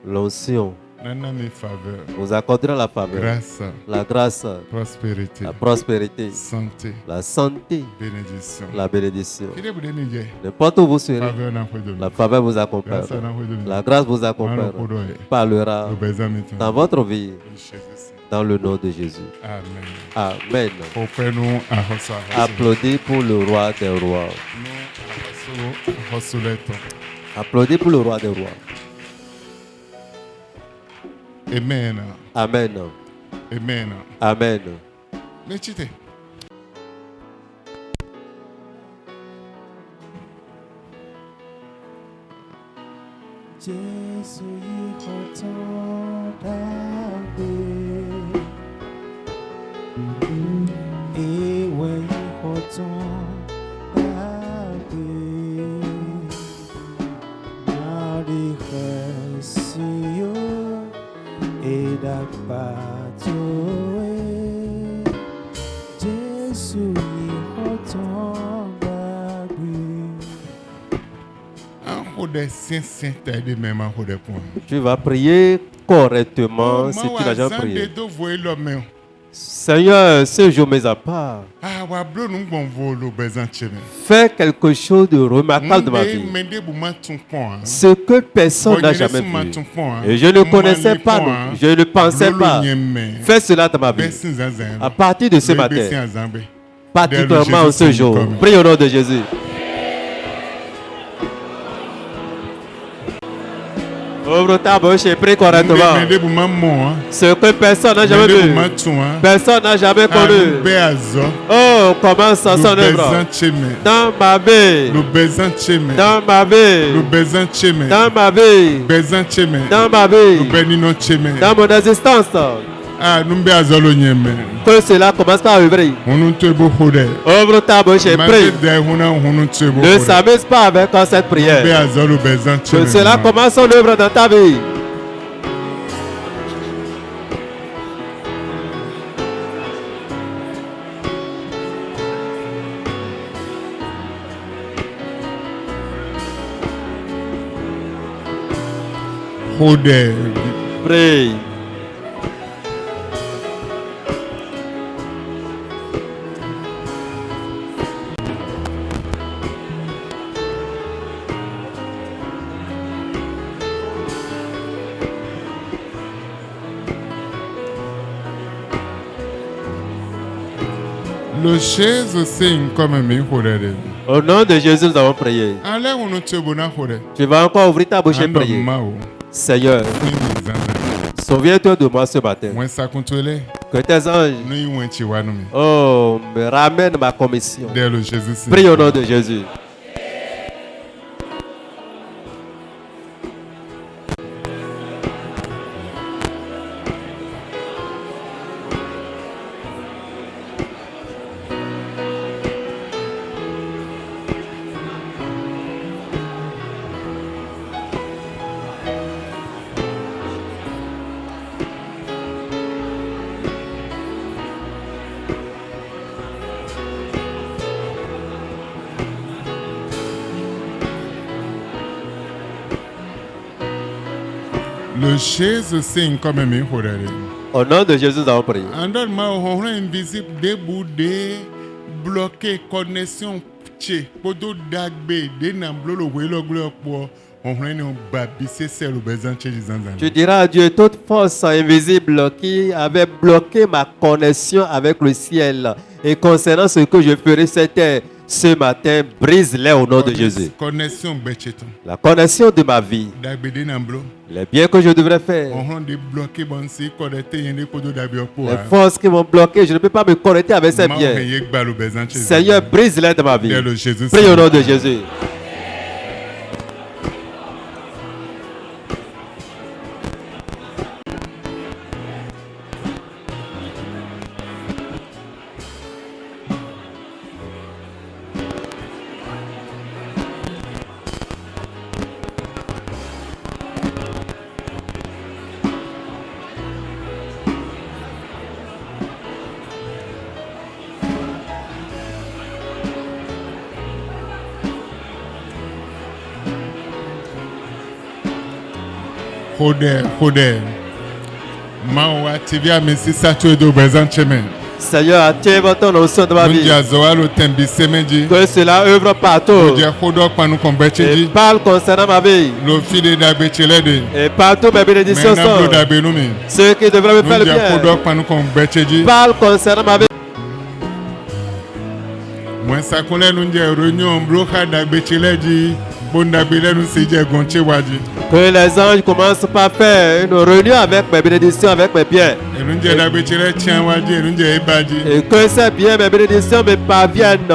L'onction vous accordera la faveur, la grâce, la prospérité, la santé, la bénédiction. N'importe où vous serez, la faveur vous accompagne, la grâce vous accompagne, parlera dans votre vie. Dans le nom de Jésus. Amen. Applaudis pour le roi des rois. Applaudis pour le roi des rois. Amen. Amen. Amen. Amen. Méchite. Jésus y retourne d'aller. Et ouais, y retourne d'aller. Marie Récio et d'apatoé. Jésus y retourne d'aller. Tu vas prier correctement si tu n'as jamais prié. Seigneur, ce jour mis à part, fais quelque chose de remarquable de ma vie. Ce que personne n'a jamais vu. Et je ne connaissais pas, je ne pensais pas. Fais cela dans ma vie. À partir de ce matin, particulièrement en ce jour, prie au nom de Jésus. Ouvre ta bouche et prie correctement. Ce que personne n'a jamais vu. Personne n'a jamais connu. Oh, commence à son œuvre. Dans ma vie. Dans ma vie. Dans ma vie. Dans ma vie. Dans mon existence. Que cela commence à œuvrer. Ouvre ta bouche et prie. Ne s'amuse pas avec cette prière. Que cela commence à œuvrer dans ta vie. Prie. Au nom de Jésus, nous avons prié. Tu vas encore ouvrir ta bouche et prier. Seigneur, souviens-toi de moi ce matin. Que tes anges me ramènent ma commission. Prie au nom de Jésus. Au nom de Jésus, nous avons prié. Tu diras à Dieu toute force invisible qui avait bloqué ma connexion avec le ciel. Et concernant ce que je ferai cette terre, ce matin, brise-les au nom de Jésus. La connexion de ma vie, les biens que je devrais faire, les forces qui m'ont bloqué, je ne peux pas me connecter avec ces biens. Seigneur, brise-les de ma vie. Prie au nom de Jésus. Seigneur, active ton onction de ma vie. Que cela œuvre partout. Et parle concernant ma vie. Et partout mes bénédictions sont. Ceux qui devraient me faire le bien. Parle concernant ma vie. Que les anges commencent par faire une réunion avec mes bénédictions, avec mes biens. Et que ces biens, mes bénédictions me parviennent.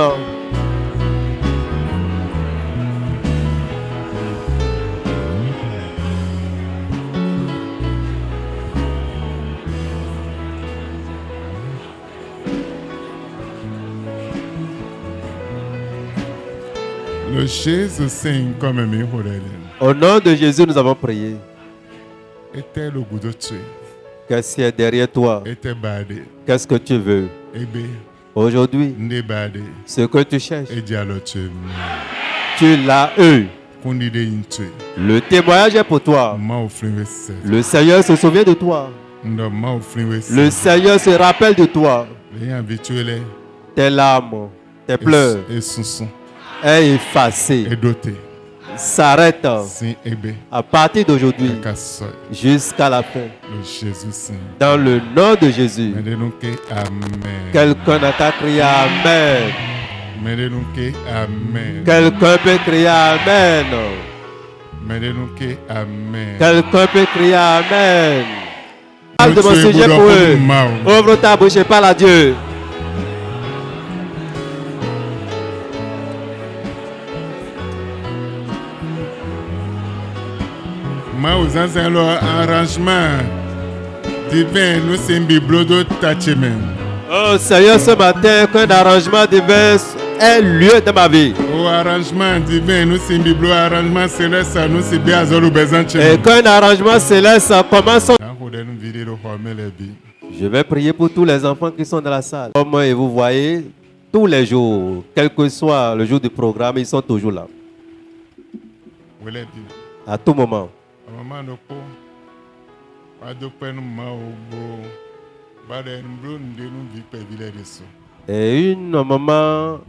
Au nom de Jésus, nous avons prié. Qu'est-ce qui est derrière toi? Qu'est-ce que tu veux? Aujourd'hui, ce que tu cherches, tu l'as eu. Le témoignage est pour toi. Le Seigneur se souvient de toi. Le Seigneur se rappelle de toi. Tes larmes, tes pleurs est effacé. S'arrête à partir d'aujourd'hui jusqu'à la fin. Dans le nom de Jésus. Quelqu'un n'a qu'à crier Amen. Quelqu'un peut crier Amen. Quelqu'un peut crier Amen. Parle de mon sujet pour eux. Ouvre ta bouche et parle à Dieu. Oh Seigneur, ce matin, qu'un arrangement divin ait lieu dans ma vie. Et qu'un arrangement céleste commence. Je vais prier pour tous les enfants qui sont dans la salle. Comme vous voyez, tous les jours, quel que soit le jour du programme, ils sont toujours là. À tout moment. Et une maman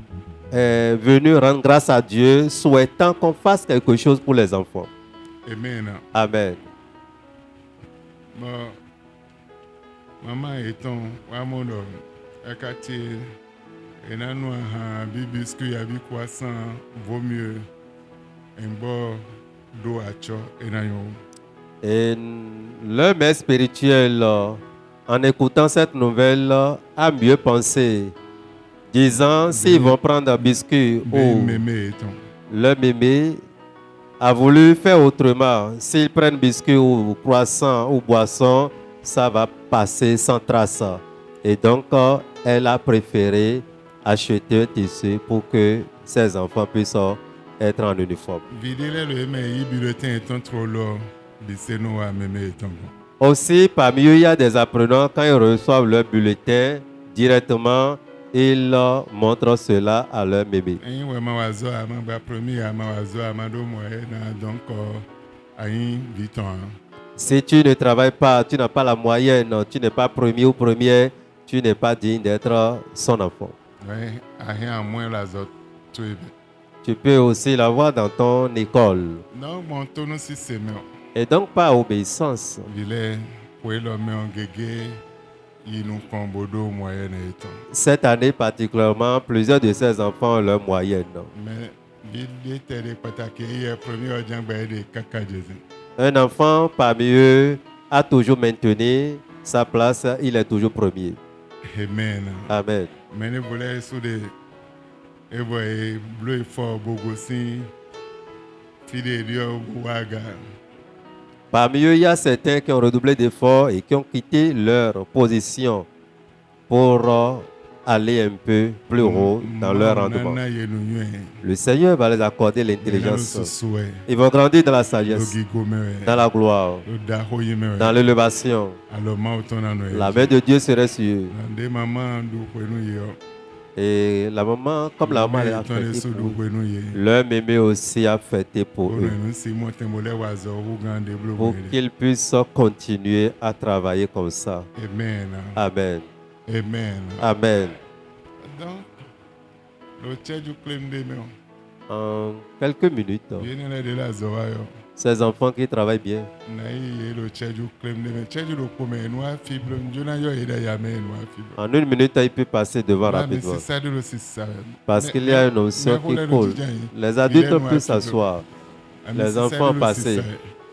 est venue rendre grâce à Dieu, souhaitant qu'on fasse quelque chose pour les enfants. Amen. Amen. Maman étant wamono akati enanu ha bibiscu yabi croissant vaut mieux un bon do acho enayo. Et le maître spirituel, en écoutant cette nouvelle, a mieux pensé, disant s'ils vont prendre un biscuit ou le mémé a voulu faire autrement. S'ils prennent biscuit ou croissant ou boisson, ça va passer sans trace. Et donc, elle a préféré acheter un tissu pour que ses enfants puissent être en uniforme. Aussi, parmi eux, il y a des apprenants, quand ils reçoivent leur bulletin, directement, ils montrent cela à leur bébé. Si tu ne travailles pas, tu n'as pas la moyenne, tu n'es pas premier ou première, tu n'es pas digne d'être son enfant. Tu peux aussi l'avoir dans ton école. Et donc par obéissance. Cette année particulièrement, plusieurs de ces enfants ont leur moyenne. Un enfant parmi eux a toujours maintenu sa place, il est toujours premier. Amen. Amen. Parmi eux, il y a certains qui ont redoublé d'efforts et qui ont quitté leur position pour aller un peu plus haut dans leur rendement. Le Seigneur va les accorder l'intelligence. Ils vont grandir dans la sagesse, dans la gloire, dans l'élévation. La main de Dieu serait sur eux. Et la maman, comme la maman a fêté pour eux, leur mémé aussi a fêté pour eux, pour qu'ils puissent continuer à travailler comme ça. Amen. Amen. Amen. Amen. En quelques minutes, ces enfants qui travaillent bien, en une minute, il peut passer devant rapidement. Parce qu'il y a une notion qui coule. Les adultes peuvent s'asseoir. Les enfants passer.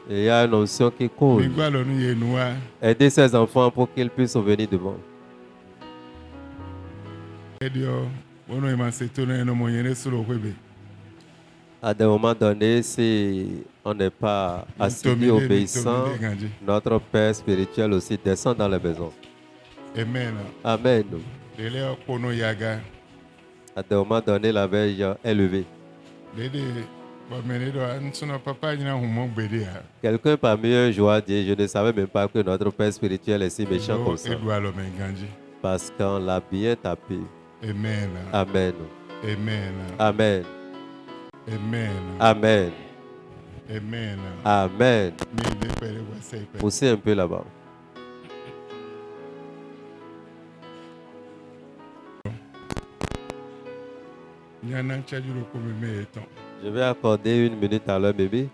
Et il y a une notion qui coule. Aider ces enfants pour qu'ils puissent venir devant. À des moments donnés, si on n'est pas assis obéissant, notre Père spirituel aussi descend dans les maisons. Amen. Amen. À des moments donnés, la veille est levée. Quelqu'un parmi eux, je dois dire, je ne savais même pas que notre Père spirituel est si méchant comme ça. Parce qu'on l'a bien tapé. Amen. Amen. Amen. Amen. Amen. Amen. Amen. Amen. Poussez un peu là-bas. Je vais accorder une minute à leur bébé.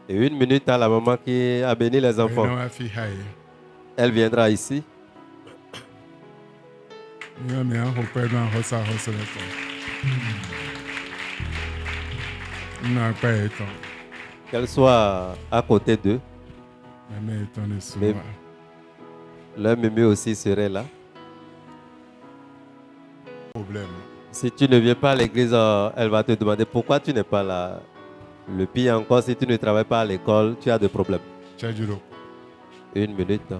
Et une minute à la maman qui a béni les enfants. Elle viendra ici. Qu'elle soit à côté d'eux. Leur mémé aussi serait là. Si tu ne viens pas à l'église, elle va te demander pourquoi tu n'es pas là. Le pire encore, si tu ne travailles pas à l'école, tu as des problèmes. 1 minute.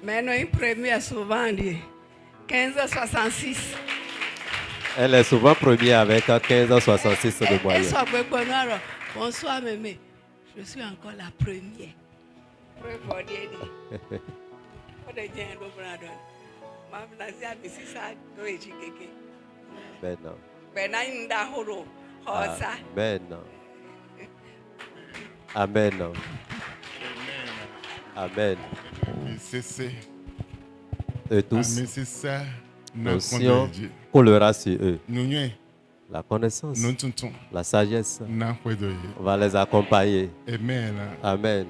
Maintenant, une première souvent dit 1566. Elle est souvent première avec 1566 de moyenne. Bonsoir, mémé. Je suis encore la première. Amen. Amen. Amen. Et tous, nous collera sur eux. La connaissance, la sagesse va les accompagner. Amen. Amen.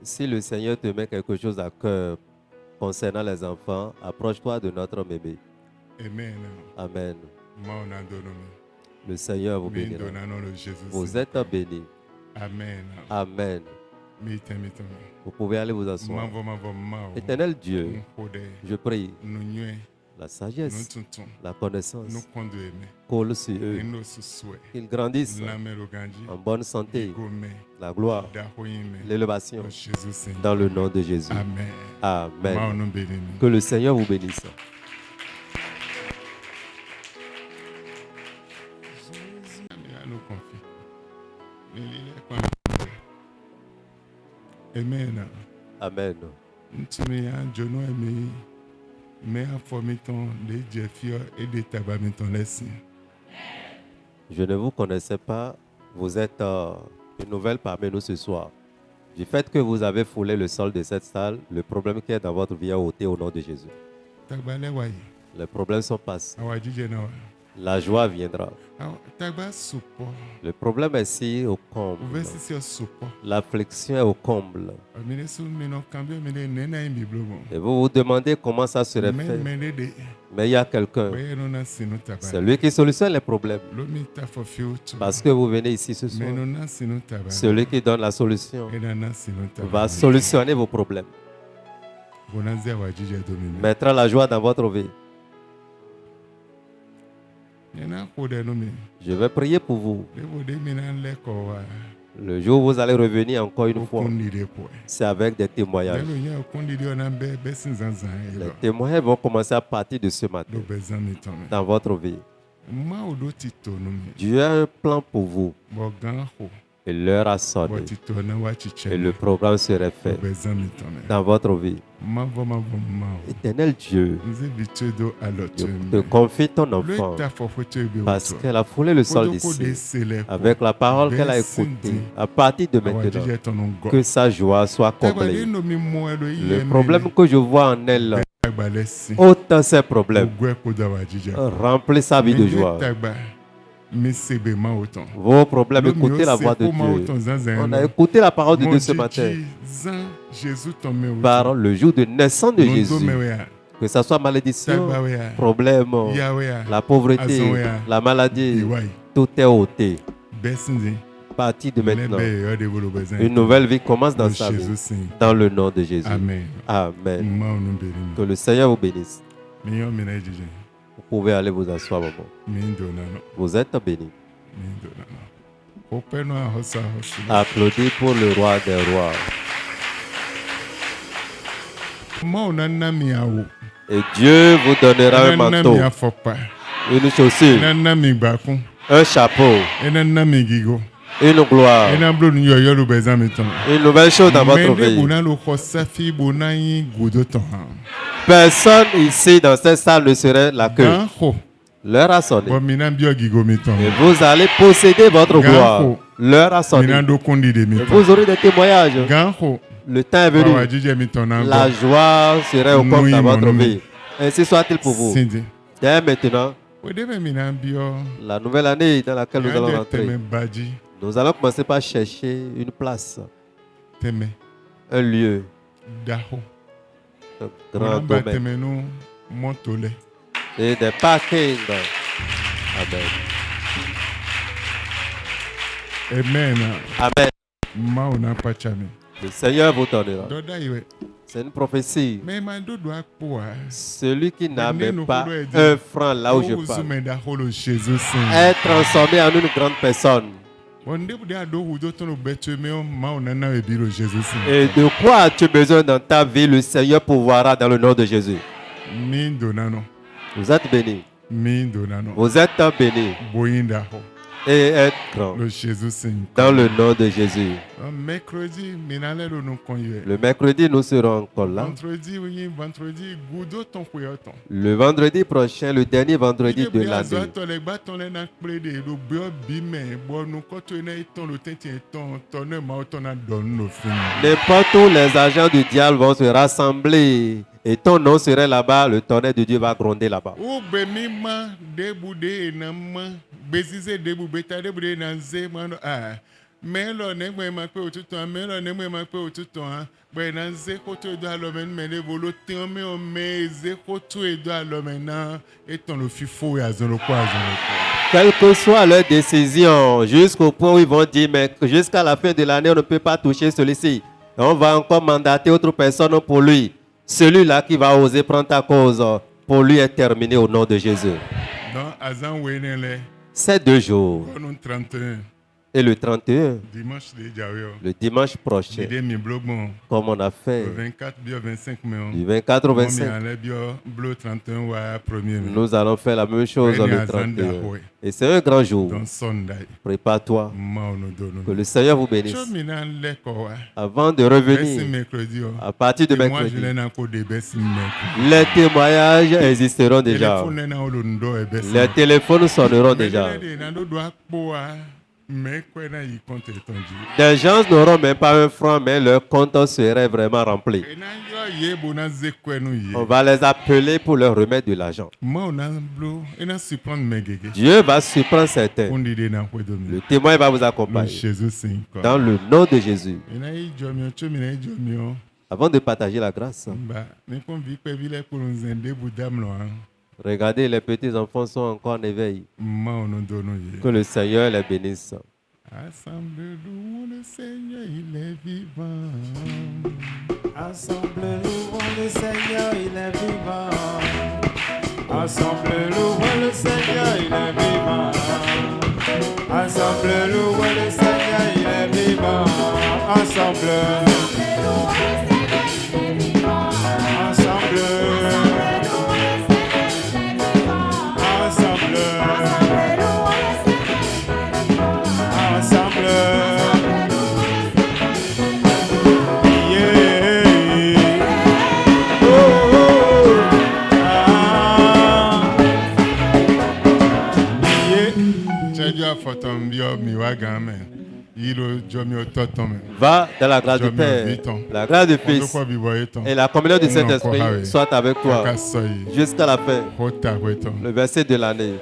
Si le Seigneur te met quelque chose à cœur concernant les enfants, approche-toi de notre bébé. Amen. Amen. Le Seigneur vous bénira. Vous êtes bénis. Amen. Amen. Vous pouvez aller vous asseoir. Éternel Dieu, je prie, la sagesse, la connaissance, colle sur eux, qu'ils grandissent en bonne santé, la gloire, l'élévation, dans le nom de Jésus. Amen. Que le Seigneur vous bénisse. Amen. Amen. Je ne vous connaissais pas. Vous êtes une nouvelle parmi nous ce soir. Du fait que vous avez foulé le sol de cette salle, le problème qui est dans votre vie est ôté au nom de Jésus. Les problèmes sont passés. La joie viendra. Le problème est ici au comble. L'affliction est au comble. Et vous vous demandez comment ça serait fait. Mais il y a quelqu'un. C'est lui qui solutionne les problèmes. Parce que vous venez ici ce soir. Celui qui donne la solution va solutionner vos problèmes. Mettra la joie dans votre vie. Je vais prier pour vous. Le jour où vous allez revenir encore une fois, c'est avec des témoignages. Les témoignages vont commencer à partir de ce matin dans votre vie. Dieu a un plan pour vous. Et l'heure a sonné. Et le programme serait fait dans votre vie. Éternel Dieu, je te confie ton enfant parce qu'elle a foulé le sol d'ici avec la parole qu'elle a écoutée. À partir de maintenant, que sa joie soit comblée. Le problème que je vois en elle, autant ces problèmes, remplis sa vie de joie. Vos problèmes, écoutez la voix de Dieu. On a écouté la parole de Dieu ce matin. Par le jour de naissance de Jésus, que ce soit malédiction, problème, la pauvreté, la maladie, tout est ôté. À partir de maintenant, une nouvelle vie commence dans sa vie. Dans le nom de Jésus. Amen. Que le Seigneur vous bénisse. Vous pouvez aller vous asseoir, maman. Vous êtes bénis. Applaudissez pour le roi des rois. Et Dieu vous donnera un manteau, une chaussure, un chapeau, une gloire, une nouvelle chose dans votre vie. Personne ici dans cette salle ne serait la queue. L'heure a sonné. Et vous allez posséder votre gloire. L'heure a sonné. Et vous aurez des témoignages. Le temps est venu. La joie serait au corps dans votre vie. Ainsi soit-il pour vous. Dès maintenant, la nouvelle année dans laquelle nous allons rentrer, nous allons commencer par chercher une place, un lieu, un grand domaine et des parkings. Amen. Amen. Amen. Mauna pachami. Le Seigneur vous donnera. C'est une prophétie. Celui qui n'a même pas un franc là où je parle est transformé en une grande personne. Et de quoi as-tu besoin dans ta vie? Le Seigneur pourvoira dans le nom de Jésus. Vous êtes bénis. Vous êtes bénis. Et être grand. Dans le nom de Jésus. Le mercredi, nous serons encore là. Le vendredi prochain, le dernier vendredi de l'année. N'importe où les agents du diable vont se rassembler et ton nom serait là-bas, le tonnerre de Dieu va gronder là-bas. Quelle que soit leur décision, jusqu'au point où ils vont dire, mais jusqu'à la fin de l'année, on ne peut pas toucher celui-ci. On va encore mandater autre personne pour lui. Celui-là qui va oser prendre ta cause, pour lui est terminé au nom de Jésus. Ces 2 jours. Et le 31, le dimanche prochain, comme on a fait, du 24 au 25, nous allons faire la même chose le 31. Et c'est un grand jour. Prépare-toi. Que le Seigneur vous bénisse. Avant de revenir, à partir de mercredi, les témoignages existeront déjà. Les téléphones sonneront déjà. Des gens n'auront même pas un franc, mais leur compte serait vraiment rempli. On va les appeler pour leur remettre de l'argent. Dieu va surprendre certains. Le témoin va vous accompagner. Dans le nom de Jésus. Avant de partager la grâce, regardez, les petits enfants sont encore en éveil. Que le Seigneur les bénisse. Assemble-louons le Seigneur, il est vivant. Assemble-louons le Seigneur, il est vivant. Assemble-louons le Seigneur, il est vivant. Assemble-louons le Seigneur, il est vivant. Ensemble. Va dans la grâce du Père, la grâce du Fils et la communion du Saint-Esprit soit avec toi jusqu'à la fin, le verset de l'année.